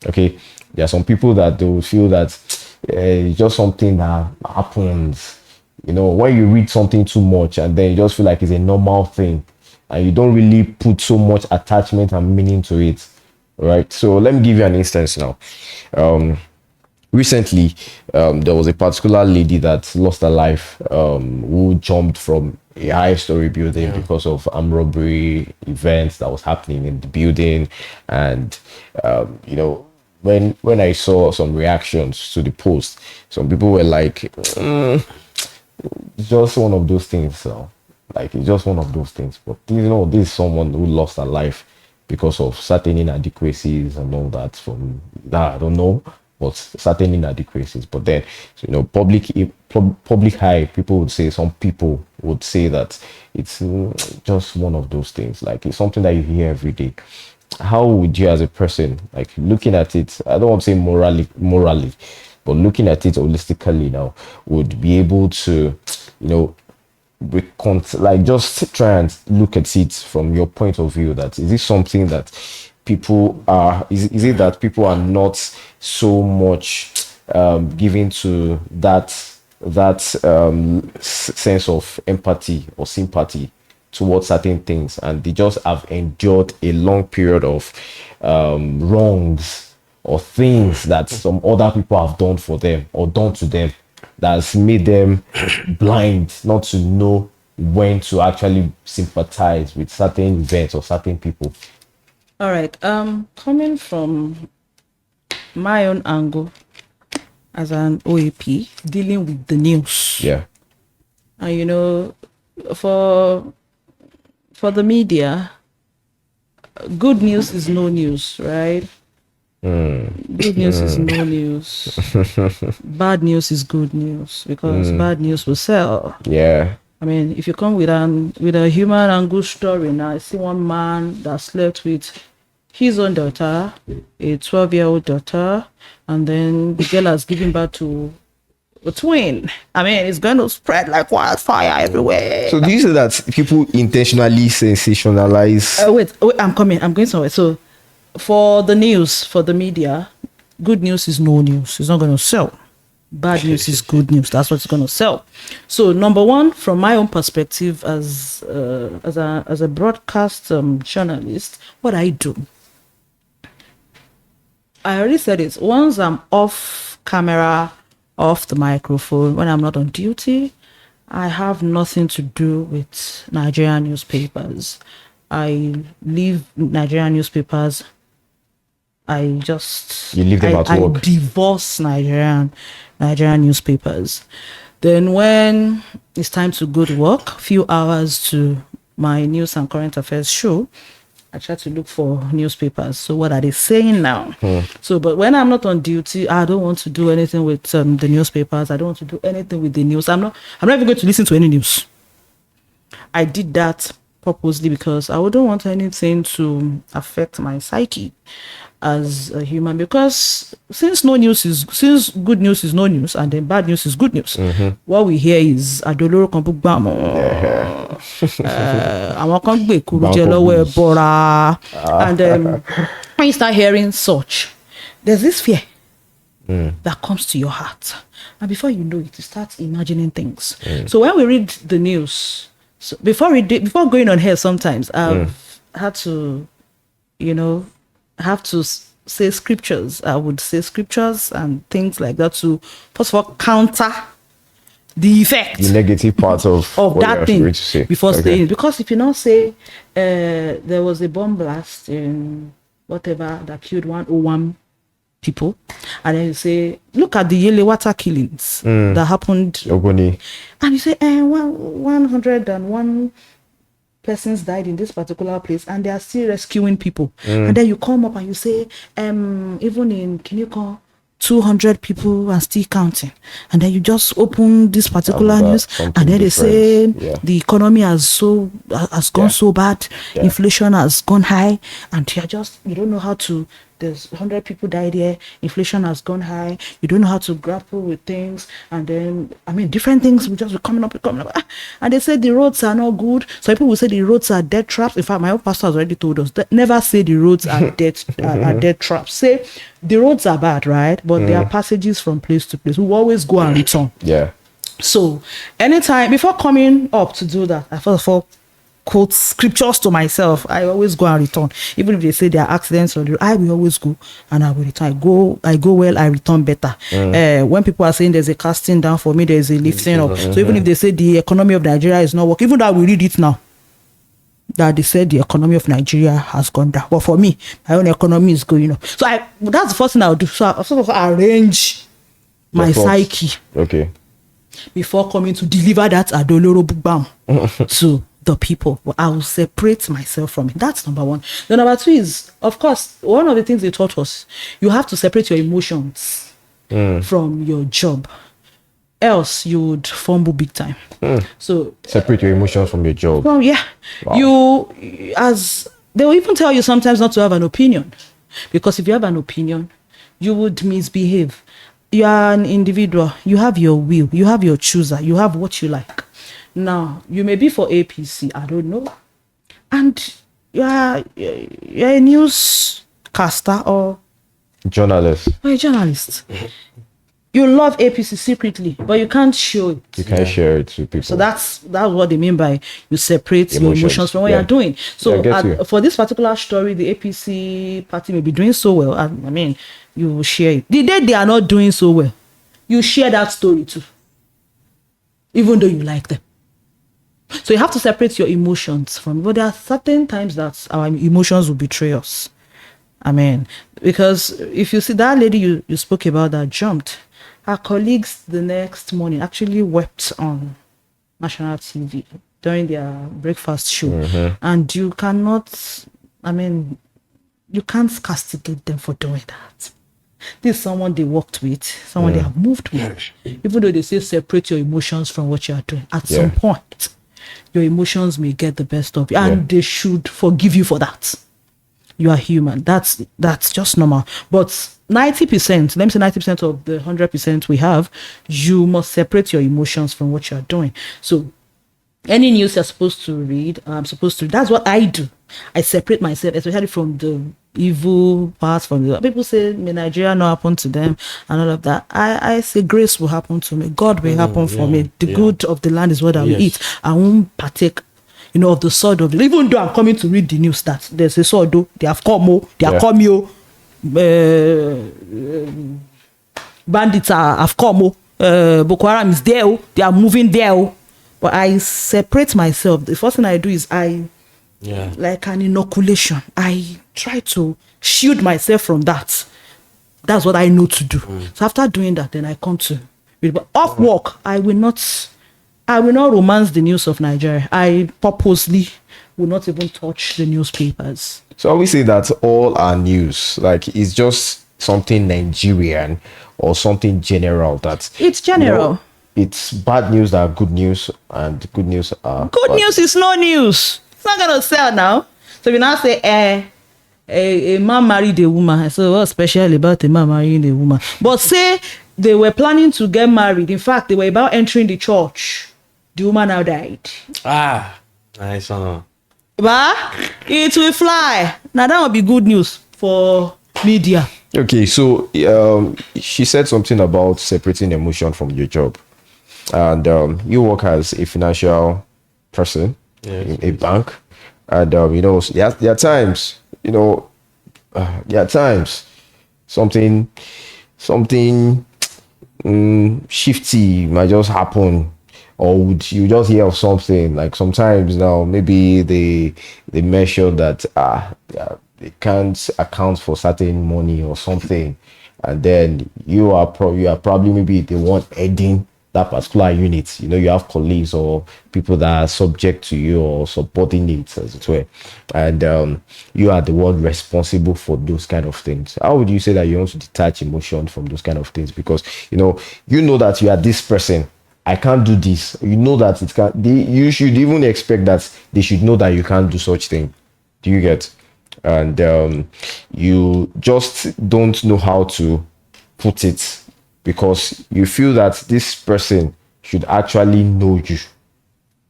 Okay, there are some people that they will feel that it's just something that happens. When you read something too much and then you just feel like it's a normal thing, and you don't really put so much attachment and meaning to it. Right. So let me give you an instance now. recently, there was a particular lady that lost her life, who jumped from a high-story building because of armed robbery events that was happening in the building. And when I saw some reactions to the post, some people were like, it's just one of those things. So, like, it's just one of those things. But this is someone who lost her life because of certain inadequacies and all that. From that, I don't know, but certain inadequacies. But then, so, public high, people would say, some people would say that it's just one of those things. Like, it's something that you hear every day. How would you, as a person, like, looking at it, I don't want to say morally, but looking at it holistically now, would be able to, like, just try and look at it from your point of view, that is this something that people are, is it that people are not so much given to that sense of empathy or sympathy towards certain things, and they just have endured a long period of wrongs or things that some other people have done for them or done to them, that's made them blind not to know when to actually sympathize with certain events or certain people. All right. Coming from my own angle as an OAP dealing with the news. Yeah. And for the media, good news is no news, right? Good news is no news. Bad news is good news, because bad news will sell. Yeah. I mean, if you come with a human and good story now, I see one man that slept with his own daughter, a 12-year-old daughter, and then the girl has given birth to a twin. I mean, it's going to spread like wildfire everywhere. So do you say that people intentionally sensationalize? Wait, I'm coming. I'm going somewhere. So, for the news, for the media, good news is no news. It's not going to sell. Bad news is good news. That's what's going to sell. So, number one, from my own perspective as a broadcast journalist, what I do, I already said it. Once I'm off camera, off the microphone, when I'm not on duty, I have nothing to do with Nigerian newspapers. I leave Nigerian newspapers. You leave them at work. I divorce Nigerian newspapers. Then when it's time to go to work, few hours to my news and current affairs show, I try to look for newspapers. So what are they saying now? So, but when I'm not on duty, I don't want to do anything with the newspapers. I don't want to do anything with the news. I'm not even going to listen to any news. I did that purposely because I wouldn't want anything to affect my psyche as a human, because since good news is no news and then bad news is good news, what we hear is adoloro kan bugbamo, àwọn kan gbe kuru je lọ́wọ́ ẹbọra, and when you start hearing such, there's this fear that comes to your heart, and before you know it, you start imagining things. So when we read the news, so before going on here, sometimes I've had to, have to say scriptures. I would say scriptures and things like that to, first of all, counter the effect, the negative part of that thing before saying it. Because if you not say there was a bomb blast in whatever that killed 101 people, and then you say, look at the Yelewata killings that happened, Ogoni, and you say 101 persons died in this particular place and they are still rescuing people, and then you come up and you say even in Kiniko 200 people are still counting, and then you just open this particular news and then they say the economy has gone so bad, inflation has gone high, and you don't know how to, there's 100 people died here, inflation has gone high, you don't know how to grapple with things, and then different things will just be coming up, and they say the roads are not good. So people will say the roads are death traps. In fact, my own pastor has already told us that never say the roads are death traps. Say the roads are bad, right? But there are passages from place to place. We always go and return. Yeah. So anytime before coming up to do that, I first of all quote scriptures to myself. I always go and return. Even if they say there are accidents or I will always go and I will return. I go well, I return better. When people are saying there's a casting down, for me there's a lifting up. So even if they say the economy of Nigeria is not working, even though we read it now, that they said the economy of Nigeria has gone down. But for me, my own economy is going up. So that's the first thing I'll do. So I sort of arrange my psyche. Okay. Before coming to deliver that Adoloro Bam to the people. Well, I will separate myself from it. That's number one. The number two is, of course, one of the things they taught us, you have to separate your emotions from your job. Else you would fumble big time. So separate your emotions from your job. Well, yeah. Wow. They will even tell you sometimes not to have an opinion. Because if you have an opinion, you would misbehave. You are an individual. You have your will. You have your chooser. You have what you like. Now, you may be for APC. I don't know. And you're a newscaster or journalist. Or a journalist. You love APC secretly, but you can't show it. You can't share it to people. So that's what they mean by you separate your emotions from what you're doing. So for this particular story, the APC party may be doing so well. I mean, you will share it. The day they are not doing so well, you share that story too, even though you like them. So you have to separate your emotions from. But there are certain times that our emotions will betray us. I mean, because if you see that lady you spoke about that jumped, her colleagues the next morning actually wept on national TV during their breakfast show. And you cannot, you can't castigate them for doing that. This is someone they worked with, someone they have moved with. Even though they say separate your emotions from what you are doing, at some point, your emotions may get the best of you, and they should forgive you for that. You are human. That's just normal. But 90%, let me say 90% of the 100% we have, you must separate your emotions from what you are doing. So any news you're supposed to read, that's what I do. I separate myself, especially from the evil parts, from the people say may Nigeria not happen to them and all of that. I say grace will happen to me. God will happen for me. The good of the land is what I will eat. I won't partake of the sword of the, even though I'm coming to read the news that there's a sword, though, they have come, they are coming, bandits have come, Boko Haram is there, they are moving there, but I separate myself. The first thing I do is like an inoculation. I try to shield myself from that. That's what I know to do. So after doing that, then I come to read. But off work, I will not romance the news of Nigeria. I purposely will not even touch the newspapers. So we say that all our news, like, it's just something Nigerian or something general. It's general. It's bad news that are good news, and good news are good news is no news. It's not gonna sell now. So we now say a man married a woman. So what's special about a man marrying a woman? But say they were planning to get married. In fact, they were about entering the church. The woman now died. Nice one. But it will fly. Now that would be good news for media. Okay, so she said something about separating emotion from your job. And you work as a financial person in a bank. And, there are times, something shifty might just happen, or you just hear of something. Like sometimes now, maybe they measure that they can't account for certain money or something, and then you are probably maybe the one heading that particular unit. You have colleagues or people that are subject to you or subordinates, as it were, and you are the one responsible for those kind of things. How would you say that you want to detach emotion from those kind of things? Because you know that you are this person. I can't do this. You know that it can't. You should even expect that they should know that you can't do such thing. Do you get? And you just don't know how to put it, because you feel that this person should actually know you,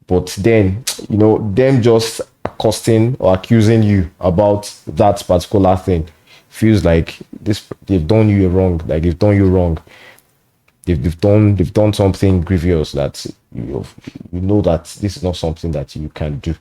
but then them just accosting or accusing you about that particular thing feels like they've done you wrong. Like they've done you wrong. They've done something grievous that you know that this is not something that you can do.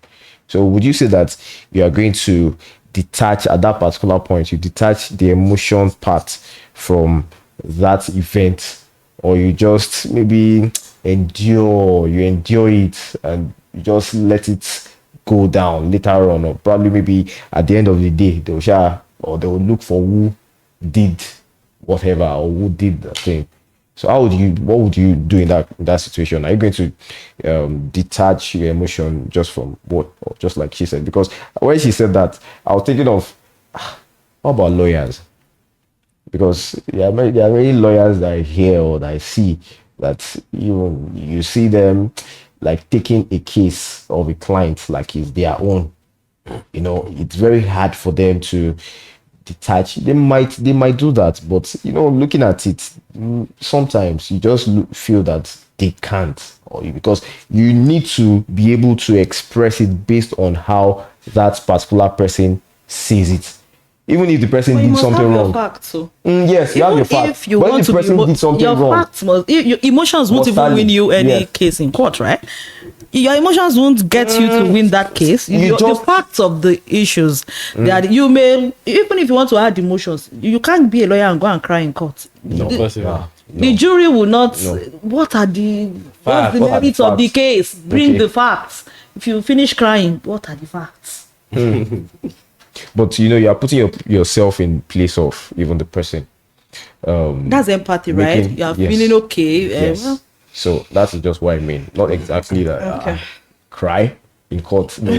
So would you say that you are going to detach at that particular point, you detach the emotion part from that event, or you just maybe you endure it and you just let it go down later on, or probably maybe at the end of the day they'll share or they'll look for who did whatever or who did the thing. So what would you do in that situation? Are you going to detach your emotion just from what, or just like she said? Because when she said that, I was thinking of how about lawyers? Because there are many lawyers that I hear or that I see that you see them like taking a case of a client like it's their own. It's very hard for them to detach. They might do that, but looking at it, sometimes you just feel that they can't, because you need to be able to express it based on how that particular person sees it, even if the person But you did must something have your wrong. facts, so Yes, you have even your fact. if you But want if the to be person did something your wrong, facts must, your emotions won't must even win tally. you any Yes. case in court, right? Your emotions won't get you to win that case. You The just- facts of the issues that you may, even if you want to add emotions, you can't be a lawyer and go and cry in court. no, Possible. no, The jury will not. No. What are the Facts. what's the What are the merits of the facts? case? Bring Okay. the facts. If you finish crying, what are the facts? but you are putting yourself in place of even the person. That's empathy, right? Making- You are yes. feeling okay. Yes. Well, So that's just what I mean. Not exactly that Okay. cry in court. No.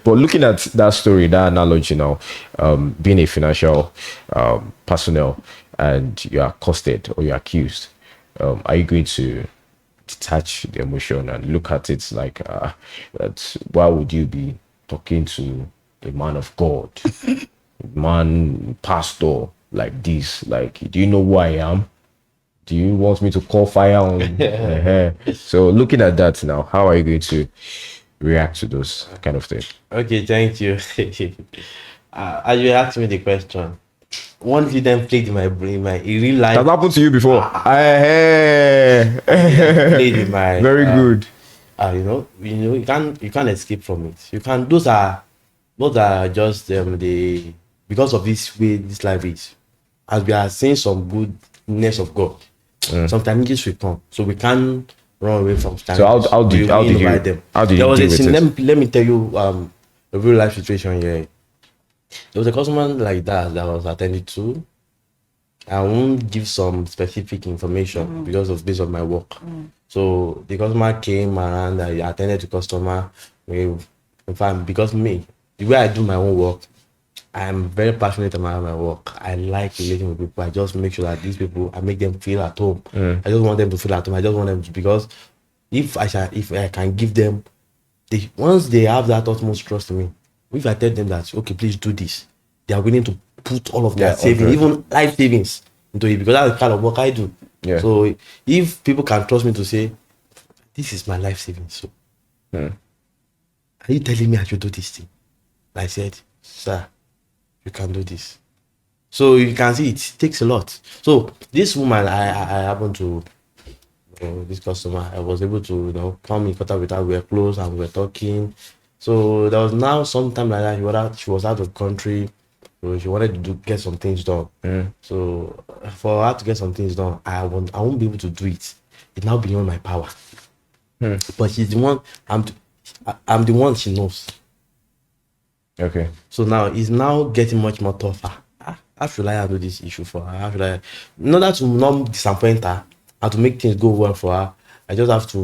But looking at that story, that analogy now, being a financial personnel and you are accosted or you're accused, are you going to detach the emotion and look at it like that? Why would you be talking to a man of God, man, pastor like this? Like, do you know who I am? Do you want me to call fire on? So looking at that now, how are you going to react to those kind of things? Okay, thank you. As you asked me the question, one incident played in my brain, in real life. That happened to you before? Played in my Very good. you can't escape from it. You can. Those are just the because of this way this life is. As we are seeing some goodness of God, some challenges will come, so we can't run away from challenges. how did- We how win did you- over them. how did there you was deal a with scene, it? let me tell you a real life situation here. There was a customer like that was attended to. I won't give some specific information because of based on my work. So the customer came around, I attended to customer. In fact, because me, the way I do my own work, I'm very passionate about my work. I like relating with people. I just make sure that these people, I make them feel at home. I just want them to feel at home. I just want them to, because if I can give them, once they have that utmost trust in me, if I tell them that, okay, please do this, they are willing to put all of their Yeah, savings, 100. even life savings, into it, because that's the kind of work I do. Yeah. So if people can trust me to say, this is my life savings, so are you telling me I should do this thing? I said, sir, you can do this. So you can see it takes a lot. So this woman, I happened to this customer, I was able to come in contact with her. We were close and we were talking. So there was now sometime like that. She was out of country. So she wanted to get some things done. So for her to get some things done, I won't be able to do it. It's now beyond my power. But she's the one. I'm the one she knows. Okay. So now it's now getting much more tougher. How should I handle this issue for her? How should I, in order to not disappoint her and to make things go well for her, I just have to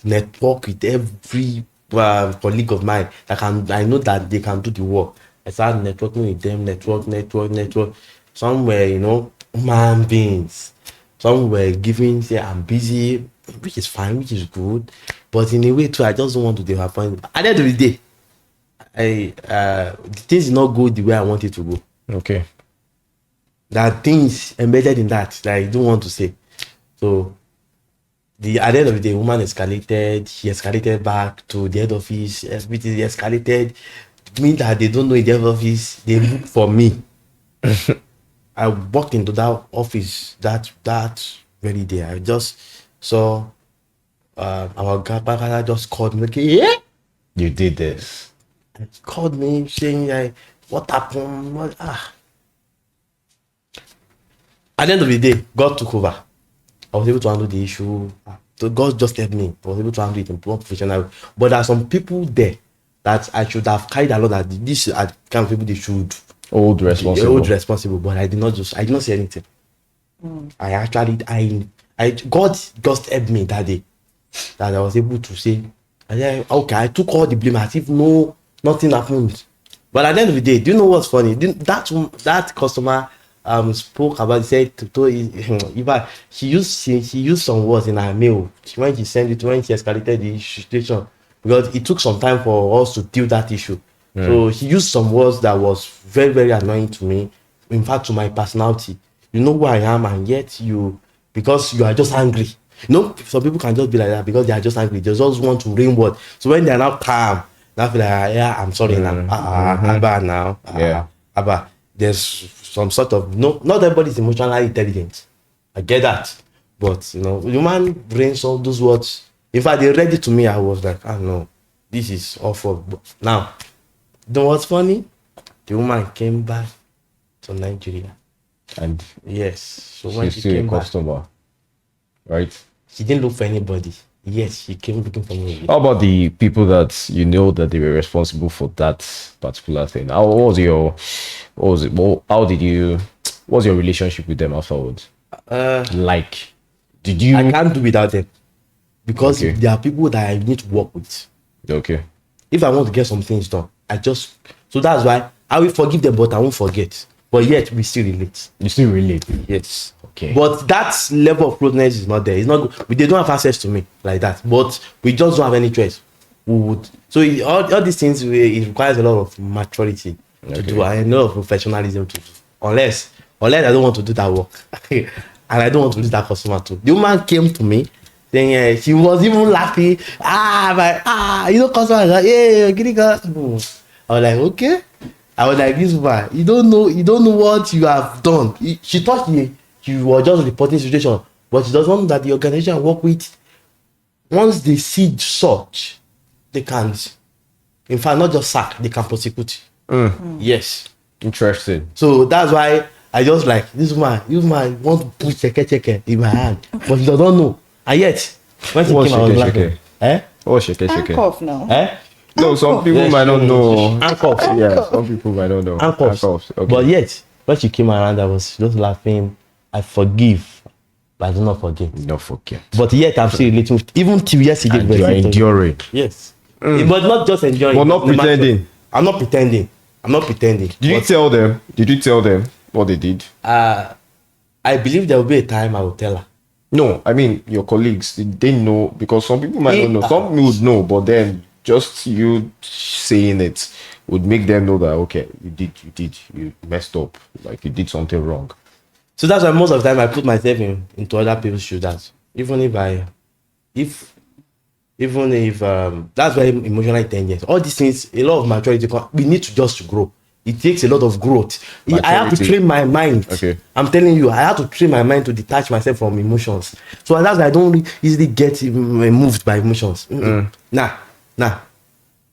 network with every colleague of mine that I know that they can do the work. I start networking with them, network. Some were, human beings. Some were giving, say, I'm busy, which is fine, which is good. But in a way too, I just don't want to disappoint. At the end of the day, the things did not go the way I want it to go. Okay. There are things embedded in that I don't want to say. So at the end of the day, woman escalated. She escalated back to the head office. Everything escalated. Mean that they don't know in the head office. They look for me. I walked into that office that very day. I just saw our grandpa just called me. Like, yeah, You did this. He called me saying, what happened? At the end of the day, God took over. I was able to handle the issue. So God just helped me. I was able to handle it in one professional way. But there are some people there that I should have carried along, that this are the kind of people they should Hold responsible. hold responsible. But I did not say anything. I actually, God just helped me that day, that I was able to say, okay, I took all the blame as if nothing happened. But at the end of the day, do you know what's funny? That customer spoke about, he said she used some words in her mail when she escalated the situation, because it took some time for us to deal that issue. So she used some words that was very, very annoying to me, in fact to my personality. You know who I am, and yet because you are just angry. Some people can just be like that because they are just angry. They just want to rain word. So when they are now calm, now feel like, yeah, I'm sorry now. Abba now. Abba. There's some sort of, not everybody is emotionally intelligent. I get that. But human brains, all those words. In fact, they read it to me. I was like, no, this is awful. Now, you know what's funny? The woman came back to Nigeria. And yes, so when she's she still came a customer, right? she didn't look for anybody. Yes, she came looking for me. How about the people that that they were responsible for that particular thing? What was it? Well, what was your relationship with them afterwards? Like, did you? I can't do without them, because Okay. there are people that I need to work with. Okay. If I want to get some things done, so that's why I will forgive them, but I won't forget. But yet we still relate. You still relate? Yes. Okay. But that level of closeness is not there. It's not good. They don't have access to me like that. But we just don't have any choice. We would. So all these things, it requires a lot of maturity to do, and a lot of professionalism to do. Unless I don't want to do that work, and I don't want to lose that customer too. The woman came to me, then she was even laughing. Customer is like, yeah, getting I was like, okay. I was like, this woman, you don't know what you have done. She thought she was just reporting situation, but she doesn't know that the organization I work with, once they see such, they can, in fact, not just sack, they can prosecute. Yes. Interesting. So that's why I just like, this woman want to put check in my hand, but she doesn't know. And yet, when she What's came, I was like, sheke? Oh, shake. Handcuff now. No, some people might not know. Handcuffs. Yeah, some people might not know. Handcuffs. Okay. But yet, when she came around, I was just laughing. I forgive, but I do not forget. Not forget. But yet, I'm still relating with, even till yesterday. And you are enduring. Yes. But not just enjoying. But not pretending. I'm not pretending. Did Did you tell them what they did? I believe there will be a time I will tell her. No, I mean your colleagues. They know, because some people might not know. Some people would know, but then just you saying it would make them know that, okay, you messed up, like you did something wrong. So that's why most of the time I put myself into other people's shoes. Even if that's why emotional intelligence, all these things, a lot of maturity, we need to grow. It takes a lot of growth. I have to train my mind. Okay. I'm telling you, I have to train my mind to detach myself from emotions. So that's why I don't easily get moved by emotions. Nah.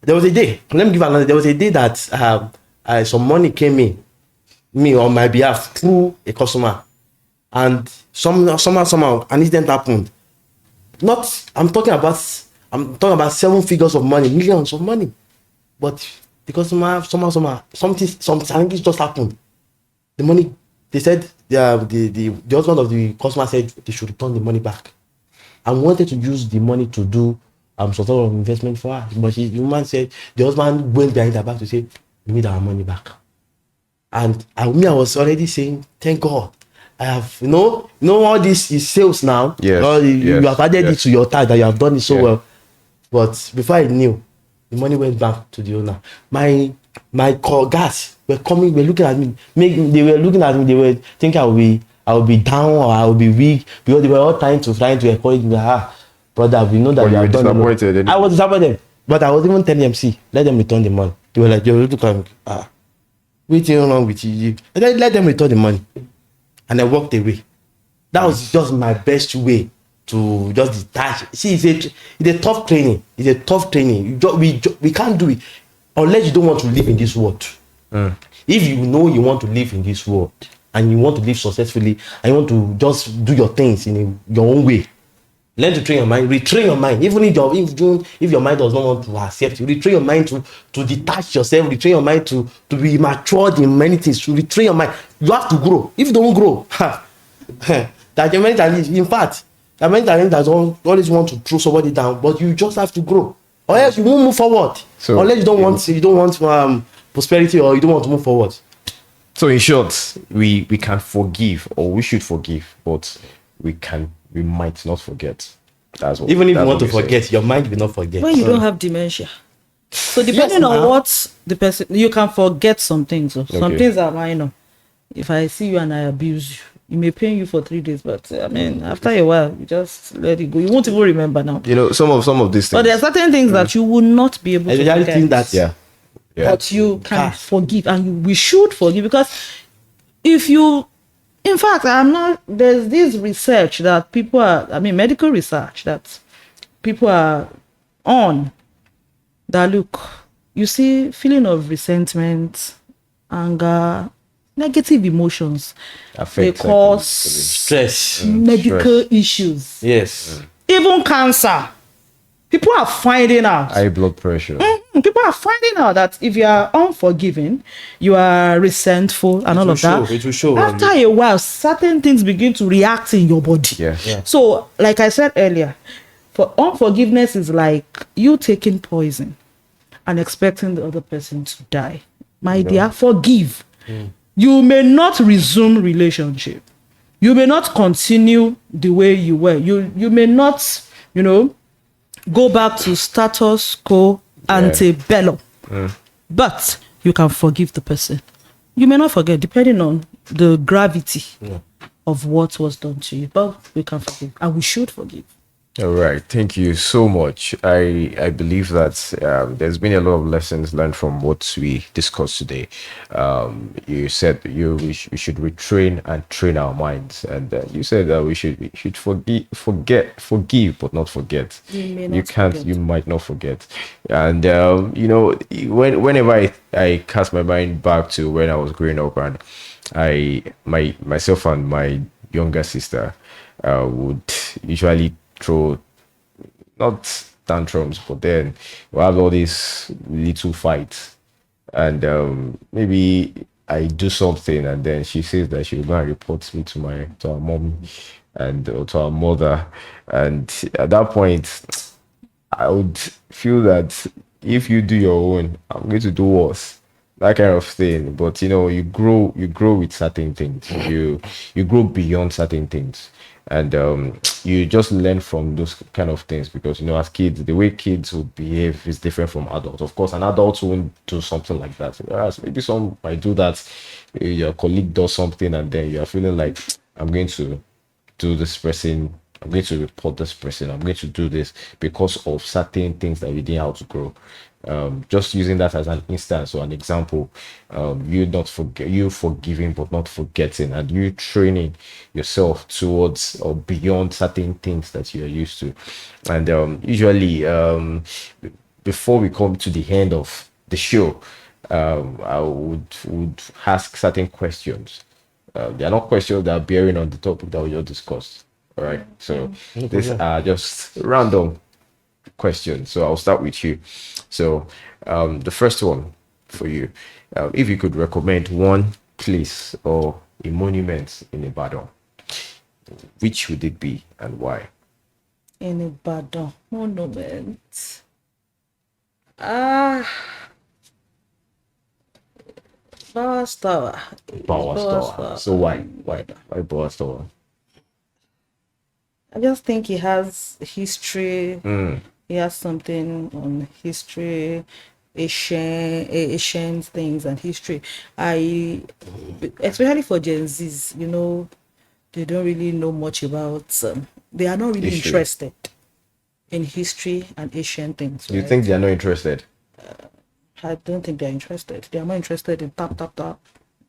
There was a day. Let me give another. There was a day that some money came in, me on my behalf through a customer, and somehow an incident happened. I'm talking about 7 figures of money, millions of money, but the customer somehow something just happened. The money, they said the husband of the customer said they should return the money back, and wanted to use the money to do some sort of investment for her. But the woman said the husband went behind her back to say, we need our money back. And I was already saying, thank God. I have, all this is sales now. Yes. You have added it to your task that you have done it so well. But before I knew, the money went back to the owner. My guys were looking at me. They were looking at me. They were thinking I will be down, or I will be weak, because they were all trying to encourage me. Brother, we know that you have done disappointed. I was disappointed, but I was even telling them, see, let them return the money. They were like, they were looking at me. What's wrong with you? And then let them return the money, and I walked away. That was just my best way to just detach. See, it's a tough training. It's a tough training. We can't do it unless you don't want to live in this world. If you know you want to live in this world and you want to live successfully and you want to just do your things in your own way, learn to train your mind, retrain your mind. Even if your mind does not want to accept you, retrain your mind to detach yourself, retrain your mind to be matured in many things, to retrain your mind. You have to grow. If you don't grow, that your mentality, in fact, that mentality does always want to throw somebody down, but you just have to grow. Or else you won't move forward. So, unless you don't want prosperity, or you don't want to move forward. So in short, we can forgive, or we should forgive, but we might not forget. That's what. Even if that's you want what to we say. forget, your mind will not forget. When you don't have dementia. So depending on now. what the person, you can forget some things. So some Okay. things are minor. If I see you and I abuse you, it may pain you for 3 days, but I mean, after a while, you just let it go. You won't even remember now. You know, some of these But things. there are certain things that you will not be able to Especially forget. things that Yeah. But you can Ah. forgive, and we should forgive, because in fact, there's this research that medical research that people are on, that look, you see, feeling of resentment, anger, negative emotions, they Affect cause stress. medical issues, Yes. even cancer. People are finding out. high blood pressure. People are finding out that if you are unforgiving, you are resentful and all of that. It will show. After a while, certain things begin to react in your body. Yeah. So, like I said earlier, for unforgiveness is like you taking poison and expecting the other person to die. My dear, forgive. You may not resume relationship. You may not continue the way you were. You may not, go back to status quo antebellum. But you can forgive the person. You may not forget, depending on the gravity of what was done to you. But we can forgive, and we should forgive. All right, thank you so much. I believe that there's been a lot of lessons learned from what we discussed today. You said we should retrain and train our minds, and you said that we should forgive, but not forget. You may You not can't, forget. you might not forget. And whenever I cast my mind back to when I was growing up, and myself and my younger sister would usually throw, not tantrums, but then we'll have all these little fights, and maybe I do something, and then she says that she will go and report me to our mom and or to our mother, and at that point I would feel that if you do your own, I'm going to do worse, that kind of thing. But you grow with certain things. You grow beyond certain things, and you just learn from those kind of things, because as kids, the way kids would behave is different from adults. Of course, an adult won't do something like that, whereas maybe some might do that. Your colleague does something, and then you are feeling like, I'm going to do this person, I'm going to report this person, I'm going to do this because of certain things that you didn't how to grow. Just using that as an instance or an example, you forgiving but not forgetting, and you training yourself towards or beyond certain things that you're used to. And usually, before we come to the end of the show, I would ask certain questions. They are not questions that are bearing on the topic that we just discussed. All right. So these are just random questions. So I'll start with you. So the first one for you, if you could recommend one place or a monument in Ibadan, which would it be and why? In Ibadan, monument. Boss Tower. Power Store. So why Power Store? I just think it has history. It has something on history, Asian things and history. Especially for Gen Zs, they don't really know much about. They are not really History. interested in history and Asian things. You right? think they are not interested? I don't think they're interested. They are more interested in tap.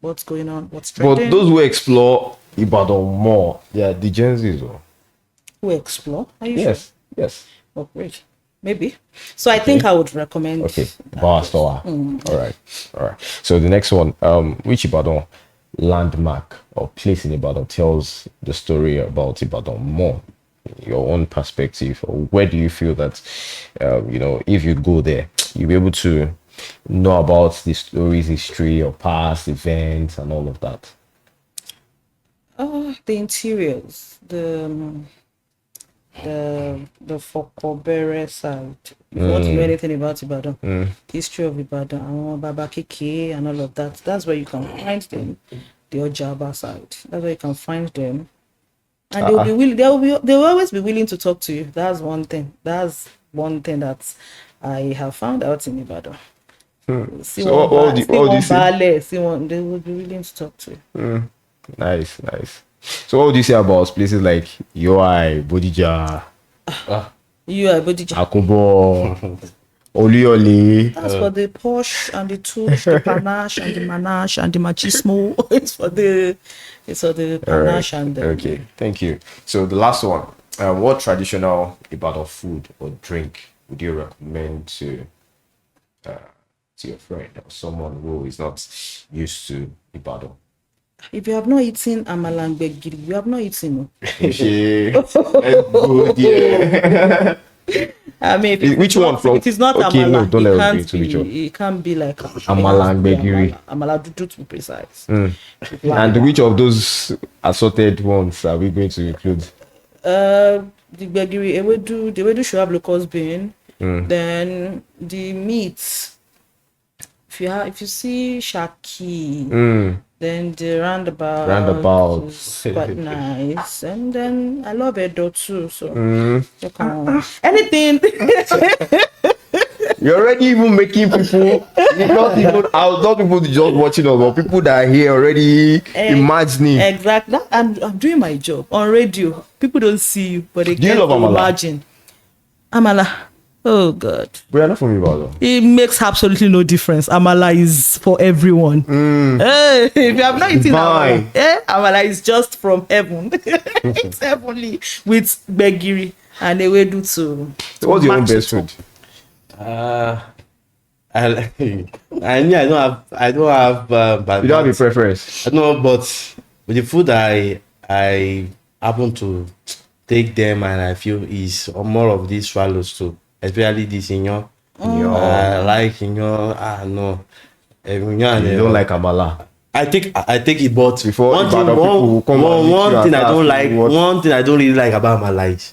What's going on? What's But trending? those who explore Ibadan more, they are the Gen Zs. Oh. who explore. Are you Yes, yes. sure? Oh, great. Maybe. So I think I would recommend. Okay, that Bar place. Store. All right, all right. So the next one, which Ibadan landmark or place in Ibadan tells the story about Ibadan more? Your own perspective, or where do you feel that, if you go there, you'll be able to know about the stories, history, or past events, and all of that. The interiors, the Fokobere side. If you want to know anything about Ibadan, history of Ibadan, Baba Keke and all of that, that's where you can find them. The Ojaba side, that's where you can find them, and they'll be willing. They'll always be willing to talk to you. That's one thing. That's one thing that I have found out in Ibadan. See So one, all the see all one this baale, see one. They will be willing to talk to you. nice, nice. So what do you say about places like UI, Bodija, You are Bodija. Akobo, Oliole? That's for the posh and the touche, the panache and the manache and the machismo. It's for the All right. panache and the Okay, thank you. So the last one, what traditional Ibadan food or drink would you recommend to your friend or someone who is not used to Ibadan? If you have not eaten amala and gbegiri, you have not eaten. I mean, if Which one from? If it is not Okay, amala, no, don't it let us can't be into which one. be. It can't be like Amala and gbegiri. Amala dudu to be precise. And which of those assorted ones are we going to include? The gbegiri, the ewedu should have locust bean. Then the meat. If you see shaki, then the roundabout is quite nice, and then I love Edo too. So you can anything. You're already even making people, not people just watching us, but people that are here already imagining. Exactly. I'm doing my job on radio. People don't see you, but they Do you can love amala? imagine. Amala. Oh God. We are not from Ibadan. It makes absolutely no difference. Amala is for everyone. Hey, if you have not eaten amala, amala is just from heaven. It's heavenly with begiri and ewedu too. So what's your own best food? I mean, I don't have You don't have a preference. I know, but with the food I happen to take them, and I feel is more of these swallows too, especially this inyo. I like inyo. No, You don't like amala. I take it, but Before one Ibadan people will come and meet one you thing and I don't ask like, you what- one thing I don't really like about amala is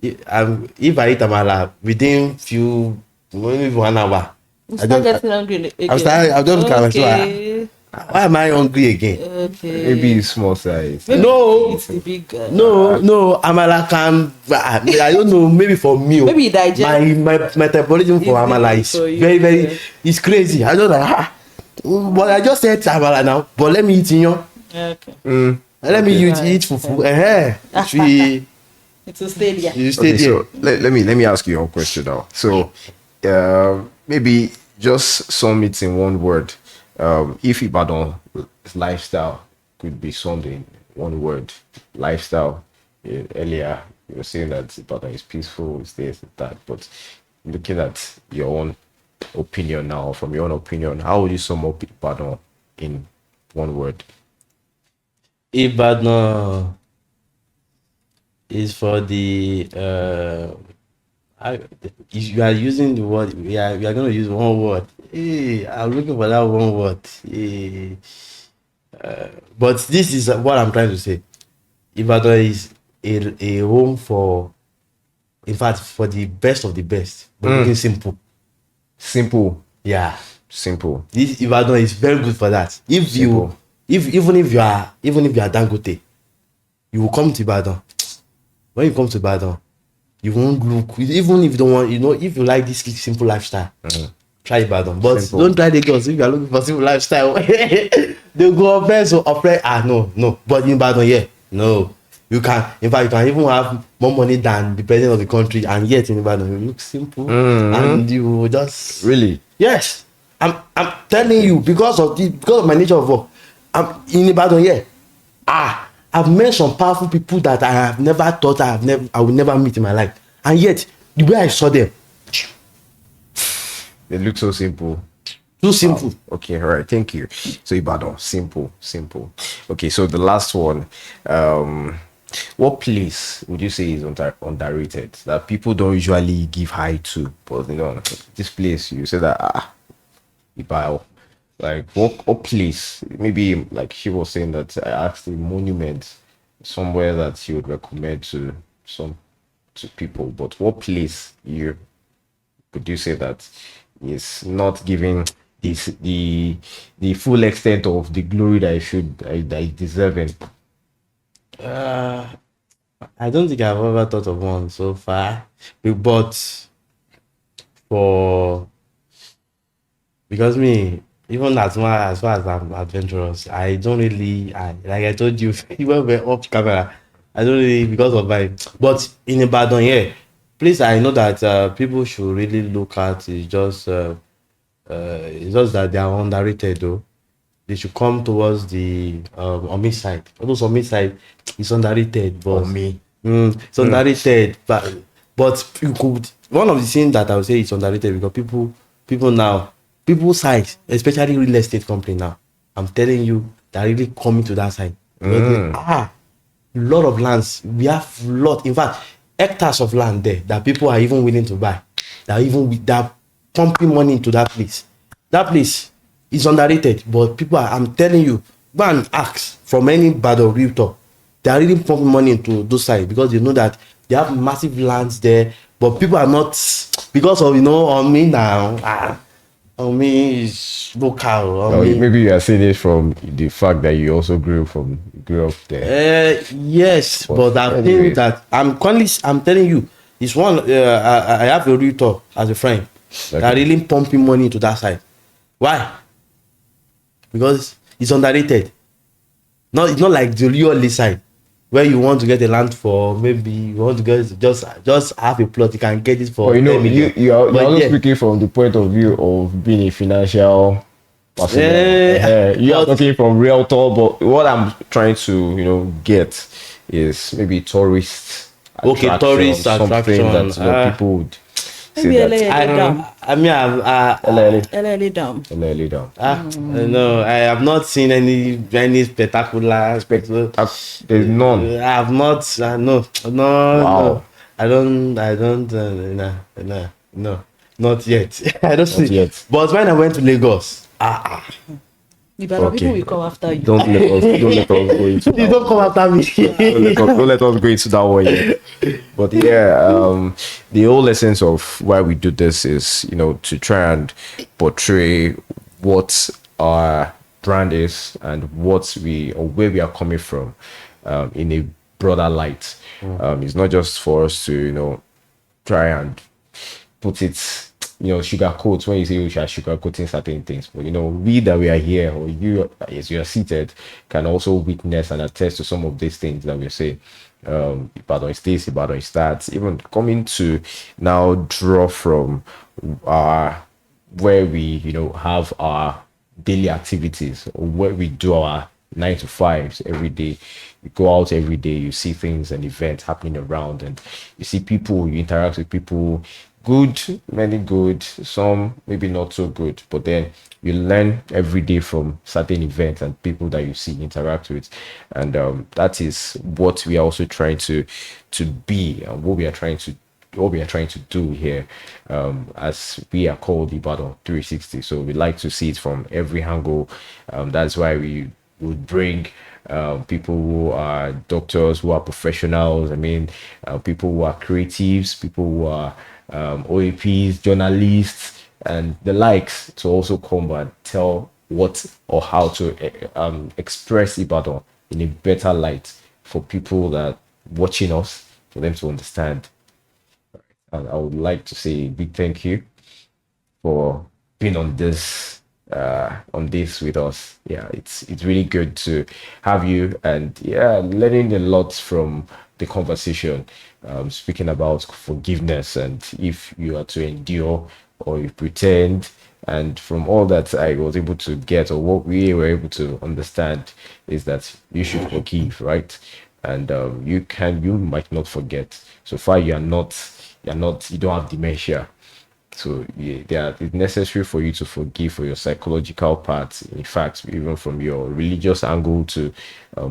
if I eat amala within few maybe 1 hour, I don't. getting hungry again. I'll just look at myself. Okay. Why am I hungry again? Okay. Maybe it's small size. Maybe No. it's the big guy. No, amala can. I don't know. Maybe for me, Maybe you digest. my metabolism for It's amala different is for you, very, yeah. it's crazy. I just like but I just said amala now. But let me eat inyo. Okay. Let me eat fufu. It will stay there. You stay Okay, there. so let me ask you a question now. So maybe just sum it in one word. If Ibadan lifestyle could be summed in one word, lifestyle. Earlier you were saying that Ibadan is peaceful, it's this, it's that. But looking at your own opinion now, from your own opinion, how would you sum up Ibadan in one word? Ibadan is for the you are using the word, we are going to use one word. Hey, I'm looking for that one word. Hey, but this is what I'm trying to say. Ibadan is a home for, in fact, for the best of the best, but looking simple. Simple. Yeah, Simple. this Ibadan is very good for that. Simple. Even if you are Dangote, you will come to Ibadan. When you come to Ibadan, you won't look, even if you don't want, if you like this simple lifestyle, try Ibadan. But Simple. don't try Lagos if you are looking for simple lifestyle. They go up there, so up there. No. But in Ibadan, yeah, no. You can, in fact, you can even have more money than the president of the country, and yet in Ibadan you look simple, and you will just Really? yes. I'm telling you, because of my nature of work. I'm in Ibadan, yeah. I've met some powerful people that I have never thought I will never meet in my life, and yet the way I saw them, They look so simple. too simple. Okay, all right, thank you. So Ibadan, simple, simple. Okay, so the last one. What place would you say is underrated that people don't usually give high to? But this place you say that Ibadan. Like what place? Maybe like she was saying that I asked a monument somewhere that she would recommend some to people. But what place you could you say that is not giving the full extent of the glory that that it deserving? Uh, I don't think I've ever thought of one so far, but for because me, even as far as I'm adventurous, I don't really, like I told you, even when off camera, I don't really because of my. But in Ibadan, yeah, place I know that people should really look at is just that they are underrated though. They should come towards the Omi side. Although Omi side is underrated, but Me. it's underrated. But you could one of the things that I would say is underrated because people now people side, especially real estate company now. I'm telling you, they're really coming to that side. Because lot of lands. We have lot. In fact, hectares of land there that people are even willing to buy. That pumping money into that place. That place is underrated, but people are. I'm telling you, go and ask from any bad or realtor. They are really pumping money into those sides because they know that they have massive lands there. But people are not because of on me now. On me is local. On Or me. maybe you are saying it from the fact that you also grew up there. Yes, but I anyways. think that I'm telling you, it's one. I have a realtor as a friend. Okay. That really pumping money into that side. Why? Because it's underrated. It's not like the real estate side where you want to get a land for maybe you want to get just have a plot you can get it for. But 10 million. you're also yeah, speaking from the point of view of being a financial person. You are but- talking from realtor, but what I'm trying to get is maybe tourist Okay, attraction, tourist something attraction, that people would Maybe say that Elele Dam. I mean, Elele Dam. Lay down. no, I have not seen any spectacular. There's none. I have not. No, no, Wow. no. I don't. No, not yet. I don't see. yet. But when I went to Lagos, Ibadan Okay. people will come after you. Don't let us go into please that. don't come after me. Don't let us go into that one yet. But yeah, the whole essence of why we do this is, to try and portray what our brand is and where we are coming from, in a broader light. It's not just for us to, try and put it, sugarcoat when you say we are sugarcoating certain things. But we that we are here, or you as you are seated, can also witness and attest to some of these things that we say. Ibadan is this, Ibadan is that. Even coming to now draw from our where we have our daily activities, or where we do our 9 to 5s every day. You go out every day, you see things and events happening around, and you see people, you interact with people, good, many good, some maybe not so good, but then you learn every day from certain events and people that you see interact with, and that is what we are also trying to be, and what we are trying to do here, as we are called Ibadan 360. So we like to see it from every angle. That's why we would bring people who are doctors, who are professionals. I mean, people who are creatives, people who are OAPs, journalists, and the likes, to also come and tell what or how to express Ibadan in a better light for people that watching us, for them to understand. And I would like to say a big thank you for being on this with us. Yeah, it's really good to have you, and yeah, learning a lot from the conversation, speaking about forgiveness, and if you are to endure or you pretend, And from all that I was able to get, or what we were able to understand, is that you should forgive, right? And you might not forget. So far, you don't have dementia. So yeah, it's necessary for you to forgive for your psychological part. In fact, even from your religious angle to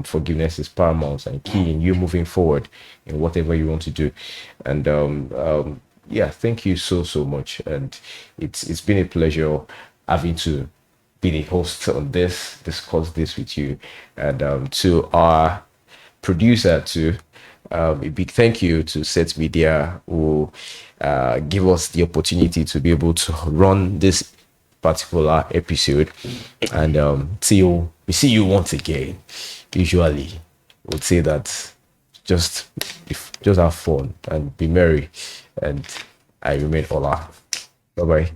forgiveness is paramount and key in you moving forward in whatever you want to do. And yeah, thank you so much. And it's been a pleasure having to be the host on this, discuss this with you. And to our producer too. A big thank you to Set Media who give us the opportunity to be able to run this particular episode. And till we see you once again, usually would say that just just have fun and be merry. And I remain Ola. Bye bye.